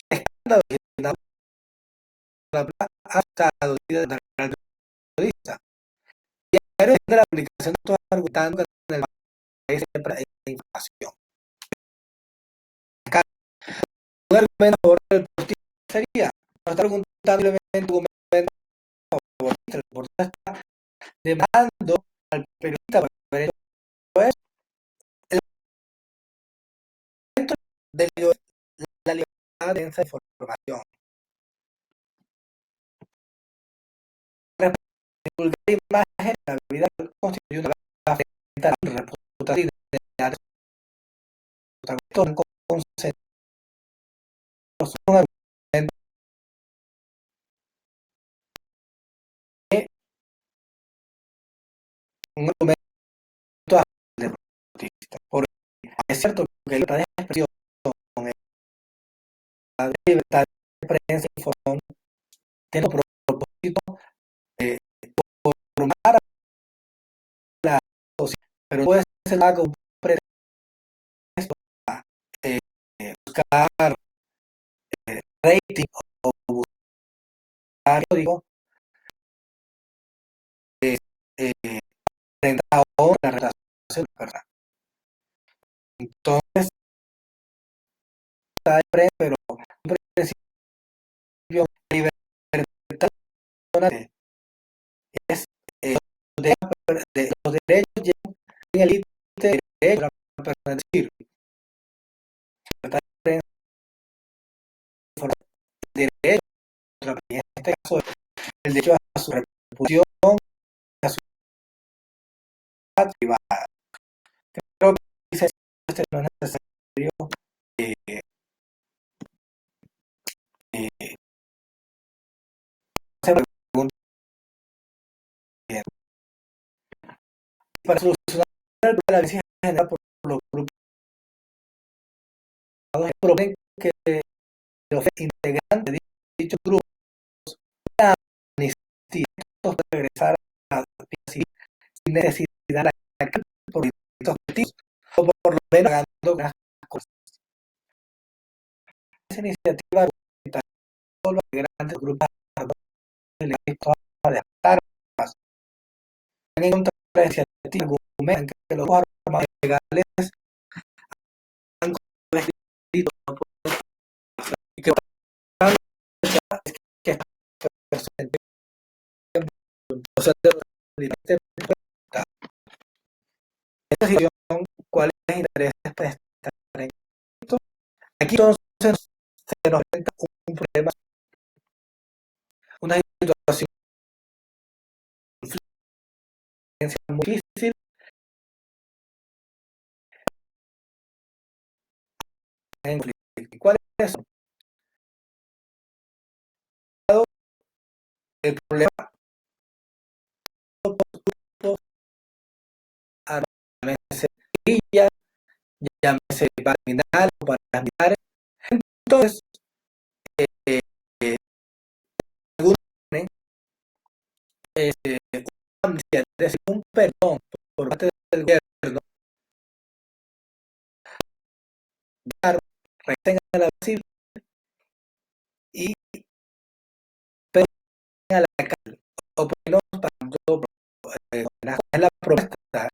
Escándalo original la plaza hasta la de la periodista. Diario de la publicación toda argumentando que en el país siempre hay información. Un argumento a favor del portista sería, no está preguntando simplemente un argumento a favor del portista, está demandando al periodista por haber hecho eso. El argumento de la libertad de esa información. Divulgar imágenes de la vida constituye una frente a la reputación de protagonistas con un argumento un argumento de protesta. Porque es cierto que la libertad de expresión, la libertad de prensa y información tiene un propósito de formar a la sociedad, pero puede ser como un pretexto a buscar rating o buscar digo, eh, frente a la relación, ¿verdad? Entonces, está de prensa, pero un principio de libertad es de, los derechos llegan en el límite de derecho a la persona, es decir, libertad de prensa, el derecho, en este caso, el derecho a su reputación, a su vida privada. Creo que dice este no es necesario hacer preguntas para solucionar el problema de la violencia general por los grupos proponen que los integrantes de dichos grupos la amnistía para regresar a la vida civil sin necesidad de la cárcel por distintos objetivos o por lo menos pagando unas cosas. Esa iniciativa todos los integrantes de grupos legales de armas están en contra de la iniciativa, argumentan que los grupos armados legales han cometido delitos y que que o sea, decisión cuáles intereses prestar en esto. Aquí entonces se nos presenta un problema, una situación muy difícil en conflicto. ¿Cuál es eso? El problema llámese guerrilla, llámese paramilitar o paramilitares. Entonces, eh, algunos tienen una amnistía, es decir, un perdón por parte del gobierno, regresen a la civil y pero a la cárcel. O por lo menos es la propuesta.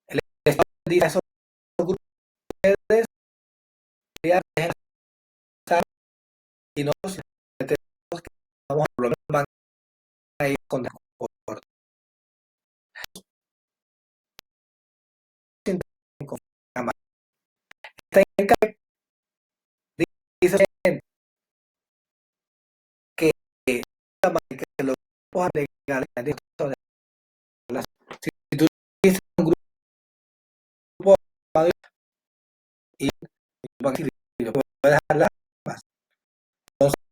El Estado dice a esos grupos, ustedes ya dejen pasar y nosotros tenemos que vamos a por lo menos van a ir con desconforto. Dice que los grupos legales, si tú dices un grupo y lo puedes dejar más. Entonces,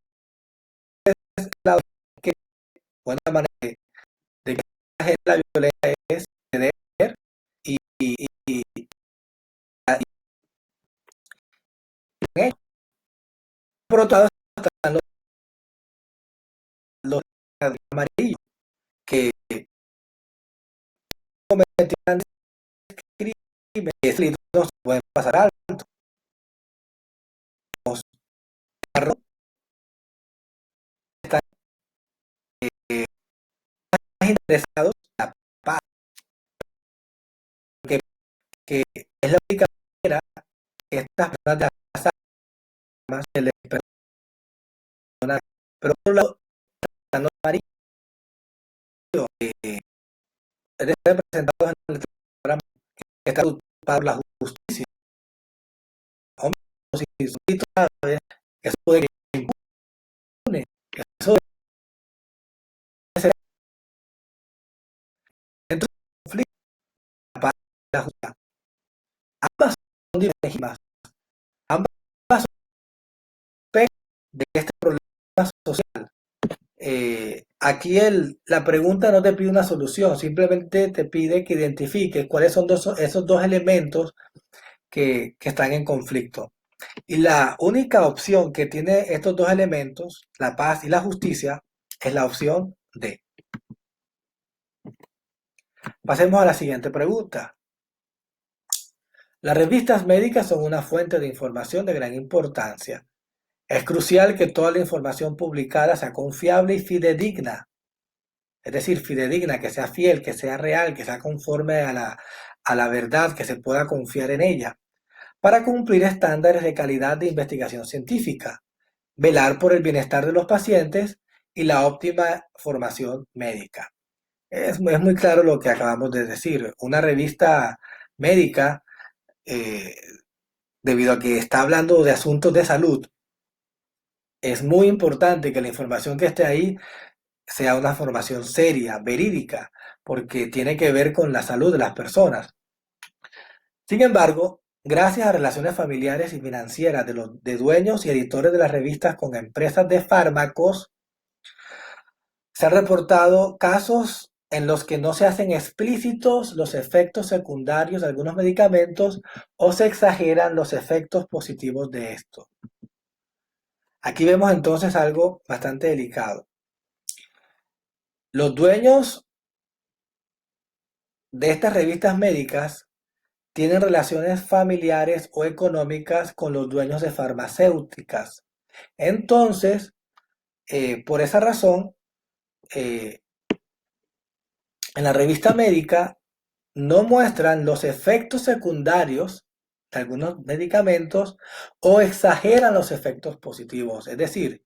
la que buena manera de que la violencia es ceder y por otro lado están los amarillos que cometían crímenes no se pueden pasar alto. Los carros están más interesados en la paz, que es la única manera que estas personas de las armas se les perdona. Pero por otro lado están los amarillos que representados en el programa que está para la justicia. Hombre, si son eso puede que impune, eso debe ser. Entonces, conflicto, la paz y la justicia. Ambas son legítimas, ambas son aspectos de este problema social. Aquí la pregunta no te pide una solución, simplemente te pide que identifiques cuáles son esos dos elementos que están en conflicto. Y la única opción que tiene estos dos elementos, la paz y la justicia, es la opción D. Pasemos a la siguiente pregunta. Las revistas médicas son una fuente de información de gran importancia. Es crucial que toda la información publicada sea confiable y fidedigna. Es decir, fidedigna, que sea fiel, que sea real, que sea conforme a la verdad, que se pueda confiar en ella, para cumplir estándares de calidad de investigación científica, velar por el bienestar de los pacientes y la óptima formación médica. Es muy claro lo que acabamos de decir. Una revista médica, eh, debido a que está hablando de asuntos de salud, es muy importante que la información que esté ahí sea una formación seria, verídica, porque tiene que ver con la salud de las personas. Sin embargo, gracias a relaciones familiares y financieras de dueños y editores de las revistas con empresas de fármacos, se han reportado casos en los que no se hacen explícitos los efectos secundarios de algunos medicamentos o se exageran los efectos positivos de estos. Aquí vemos entonces algo bastante delicado. Los dueños de estas revistas médicas tienen relaciones familiares o económicas con los dueños de farmacéuticas. Entonces, por esa razón, en la revista médica no muestran los efectos secundarios de algunos medicamentos o exageran los efectos positivos. Es decir,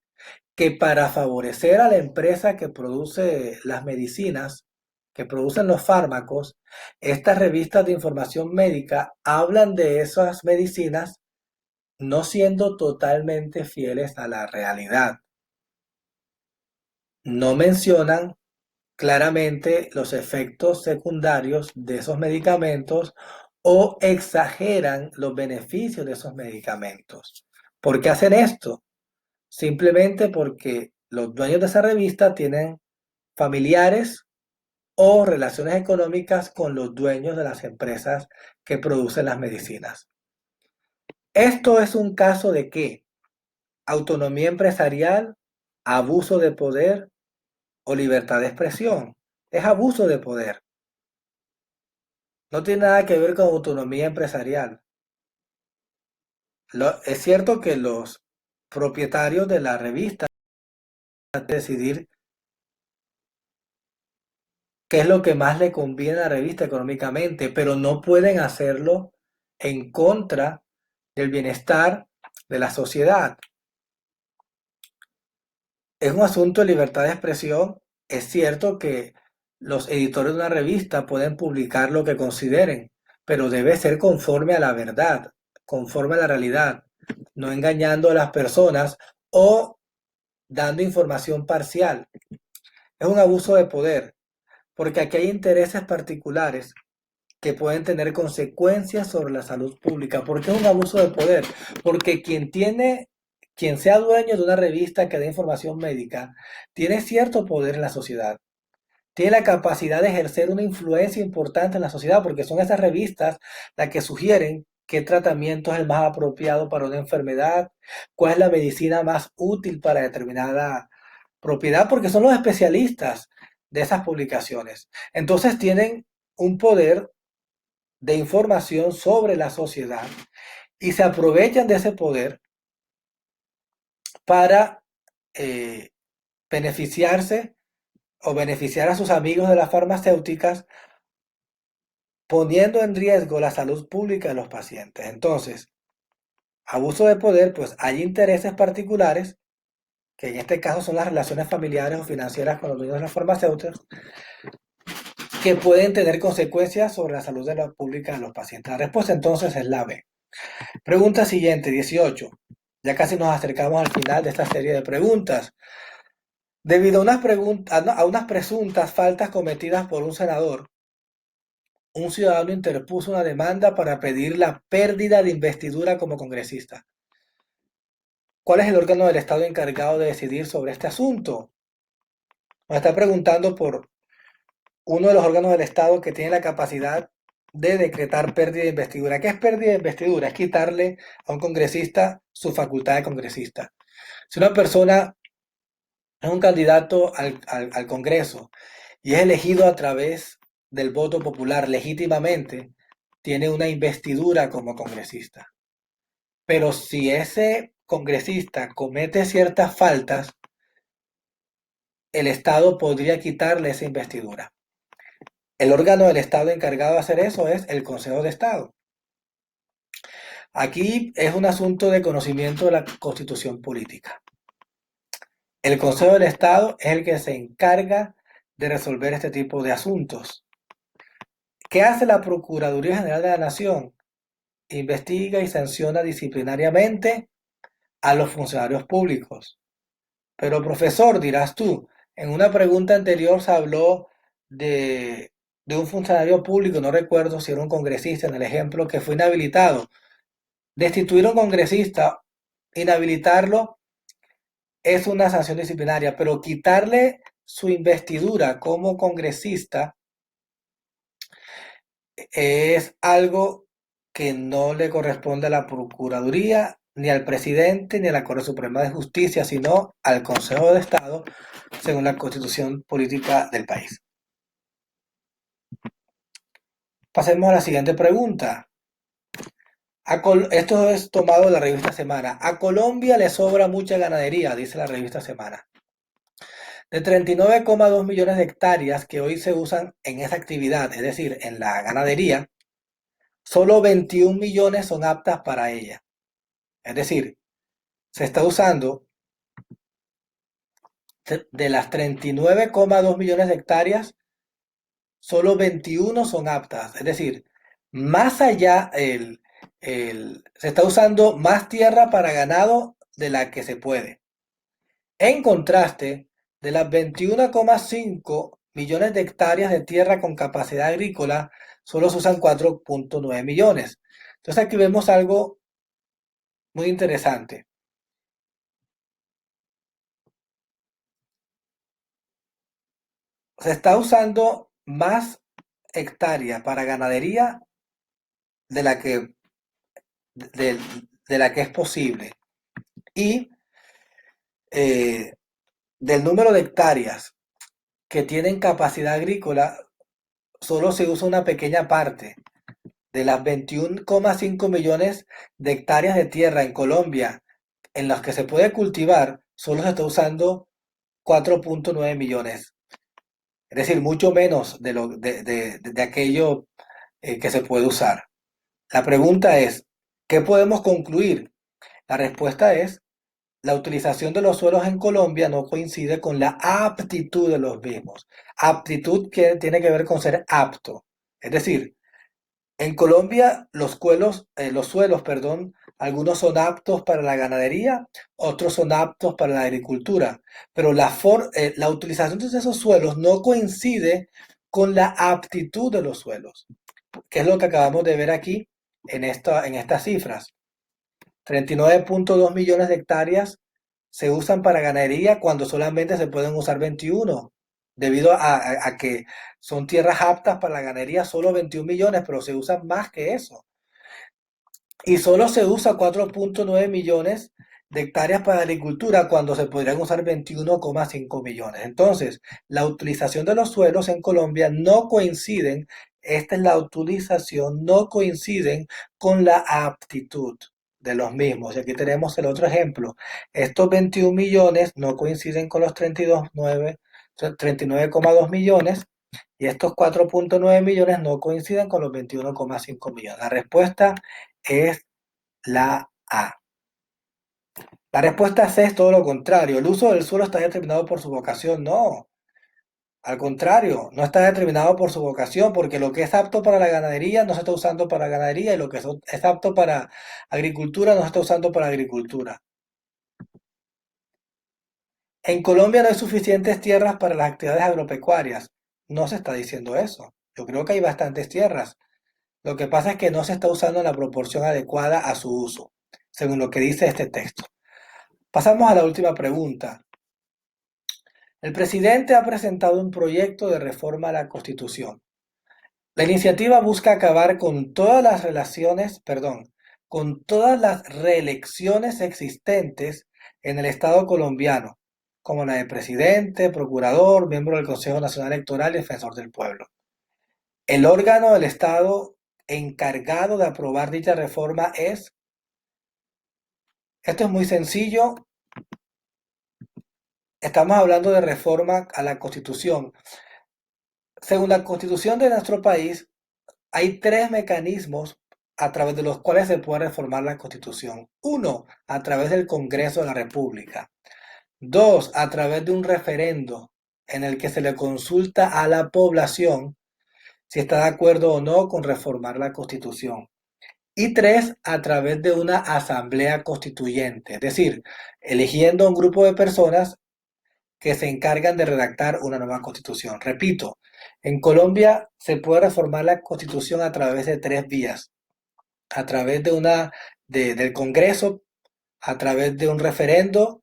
que para favorecer a la empresa que produce las medicinas que producen los fármacos, estas revistas de información médica hablan de esas medicinas no siendo totalmente fieles a la realidad. No mencionan claramente los efectos secundarios de esos medicamentos o exageran los beneficios de esos medicamentos. ¿Por qué hacen esto? Simplemente porque los dueños de esa revista tienen familiares o relaciones económicas con los dueños de las empresas que producen las medicinas. Esto es un caso de ¿qué? Autonomía empresarial, abuso de poder o libertad de expresión. Es abuso de poder. No tiene nada que ver con autonomía empresarial. Es cierto que los propietarios de la revista decidir qué es lo que más le conviene a la revista económicamente, pero no pueden hacerlo en contra del bienestar de la sociedad. Es un asunto de libertad de expresión. Es cierto que los editores de una revista pueden publicar lo que consideren, pero debe ser conforme a la verdad, conforme a la realidad, no engañando a las personas o dando información parcial. Es un abuso de poder, porque aquí hay intereses particulares que pueden tener consecuencias sobre la salud pública. ¿Por qué es un abuso de poder? Porque quien sea dueño de una revista que dé información médica, tiene cierto poder en la sociedad. Tiene la capacidad de ejercer una influencia importante en la sociedad, porque son esas revistas las que sugieren qué tratamiento es el más apropiado para una enfermedad, cuál es la medicina más útil para determinada propiedad, porque son los especialistas de esas publicaciones. Entonces tienen un poder de información sobre la sociedad y se aprovechan de ese poder para beneficiarse o beneficiar a sus amigos de las farmacéuticas, poniendo en riesgo la salud pública de los pacientes. Entonces, abuso de poder, pues hay intereses particulares, que en este caso son las relaciones familiares o financieras con los dueños de las farmacéuticas, que pueden tener consecuencias sobre la salud de la pública de los pacientes. La respuesta entonces es la B. Pregunta siguiente, 18. Ya casi nos acercamos al final de esta serie de preguntas. Debido a unas presuntas faltas cometidas por un senador, un ciudadano interpuso una demanda para pedir la pérdida de investidura como congresista. ¿Cuál es el órgano del Estado encargado de decidir sobre este asunto? Nos está preguntando por uno de los órganos del Estado que tiene la capacidad de decretar pérdida de investidura. ¿Qué es pérdida de investidura? Es quitarle a un congresista su facultad de congresista. Si una persona es un candidato al Congreso y es elegido a través del voto popular legítimamente, tiene una investidura como congresista. Pero si ese congresista comete ciertas faltas, el Estado podría quitarle esa investidura. El órgano del Estado encargado de hacer eso es el Consejo de Estado. Aquí es un asunto de conocimiento de la Constitución política. El Consejo del Estado es el que se encarga de resolver este tipo de asuntos. ¿Qué hace la Procuraduría General de la Nación? Investiga y sanciona disciplinariamente a los funcionarios públicos. Pero profesor, dirás tú, en una pregunta anterior se habló de un funcionario público, no recuerdo si era un congresista en el ejemplo, que fue inhabilitado. Destituir a un congresista, inhabilitarlo, es una sanción disciplinaria, pero quitarle su investidura como congresista es algo que no le corresponde a la Procuraduría, ni al presidente, ni a la Corte Suprema de Justicia, sino al Consejo de Estado, según la Constitución política del país. Pasemos a la siguiente pregunta. Esto es tomado de la revista Semana. A Colombia le sobra mucha ganadería, dice la revista Semana. De 39,2 millones de hectáreas que hoy se usan en esa actividad, es decir, en la ganadería, solo 21 millones son aptas para ella. Es decir, se está usando de las 39,2 millones de hectáreas, solo 21 son aptas. Es decir, más allá, se está usando más tierra para ganado de la que se puede. En contraste, de las 21,5 millones de hectáreas de tierra con capacidad agrícola, solo se usan 4,9 millones. Entonces aquí vemos algo muy interesante. Se está usando más hectáreas para ganadería de la que, de, de la que es posible. Y eh, del número de hectáreas que tienen capacidad agrícola, solo se usa una pequeña parte. De las 21,5 millones de hectáreas de tierra en Colombia en las que se puede cultivar, solo se está usando 4,9 millones. Es decir, mucho menos de aquello que se puede usar. La pregunta es, ¿qué podemos concluir? La respuesta es, la utilización de los suelos en Colombia no coincide con la aptitud de los mismos. Aptitud que tiene que ver con ser apto. Es decir, en Colombia los suelos, perdón, algunos son aptos para la ganadería, otros son aptos para la agricultura, pero la utilización de esos suelos no coincide con la aptitud de los suelos, que es lo que acabamos de ver aquí en estas cifras. 39,2 millones de hectáreas se usan para ganadería cuando solamente se pueden usar 21, debido a que son tierras aptas para la ganadería solo 21 millones, pero se usan más que eso. Y solo se usa 4,9 millones de hectáreas para agricultura cuando se podrían usar 21,5 millones. Entonces, la utilización de los suelos en Colombia no coinciden, esta es la utilización, no coinciden con la aptitud de los mismos. Y aquí tenemos el otro ejemplo. Estos 21 millones no coinciden con los 39,2 millones y estos 4,9 millones no coinciden con los 21,5 millones. La respuesta es la A. La respuesta C es todo lo contrario. El uso del suelo está determinado por su vocación. No, al contrario, no está determinado por su vocación, porque lo que es apto para la ganadería no se está usando para ganadería y lo que es apto para agricultura no se está usando para agricultura. En Colombia no hay suficientes tierras para las actividades agropecuarias. No se está diciendo eso. Yo creo que hay bastantes tierras. Lo que pasa es que no se está usando en la proporción adecuada a su uso, según lo que dice este texto. Pasamos a la última pregunta. El presidente ha presentado un proyecto de reforma a la Constitución. La iniciativa busca acabar con todas las con todas las reelecciones existentes en el Estado colombiano, como la de presidente, procurador, miembro del Consejo Nacional Electoral y defensor del pueblo. El órgano del Estado encargado de aprobar dicha reforma es, esto es muy sencillo, estamos hablando de reforma a la Constitución. Según la Constitución de nuestro país, hay tres mecanismos a través de los cuales se puede reformar la Constitución. Uno, a través del Congreso de la República. Dos, a través de un referendo en el que se le consulta a la población si está de acuerdo o no con reformar la Constitución. Y tres, a través de una asamblea constituyente, es decir, eligiendo a un grupo de personas que se encargan de redactar una nueva constitución. Repito, en Colombia se puede reformar la constitución a través de tres vías. A través del Congreso, a través de un referendo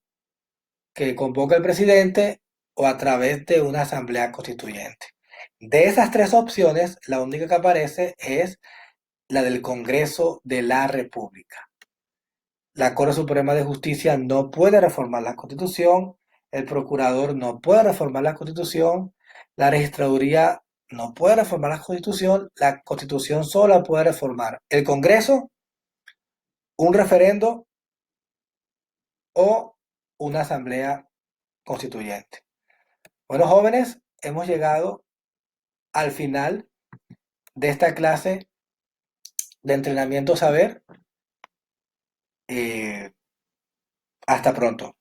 que convoca el presidente o a través de una asamblea constituyente. De esas tres opciones, la única que aparece es la del Congreso de la República. La Corte Suprema de Justicia no puede reformar la Constitución, el procurador no puede reformar la Constitución, la registraduría no puede reformar la Constitución sola puede reformar el Congreso, un referendo o una asamblea constituyente. Bueno, jóvenes, hemos llegado al final de esta clase de entrenamiento saber. Hasta pronto.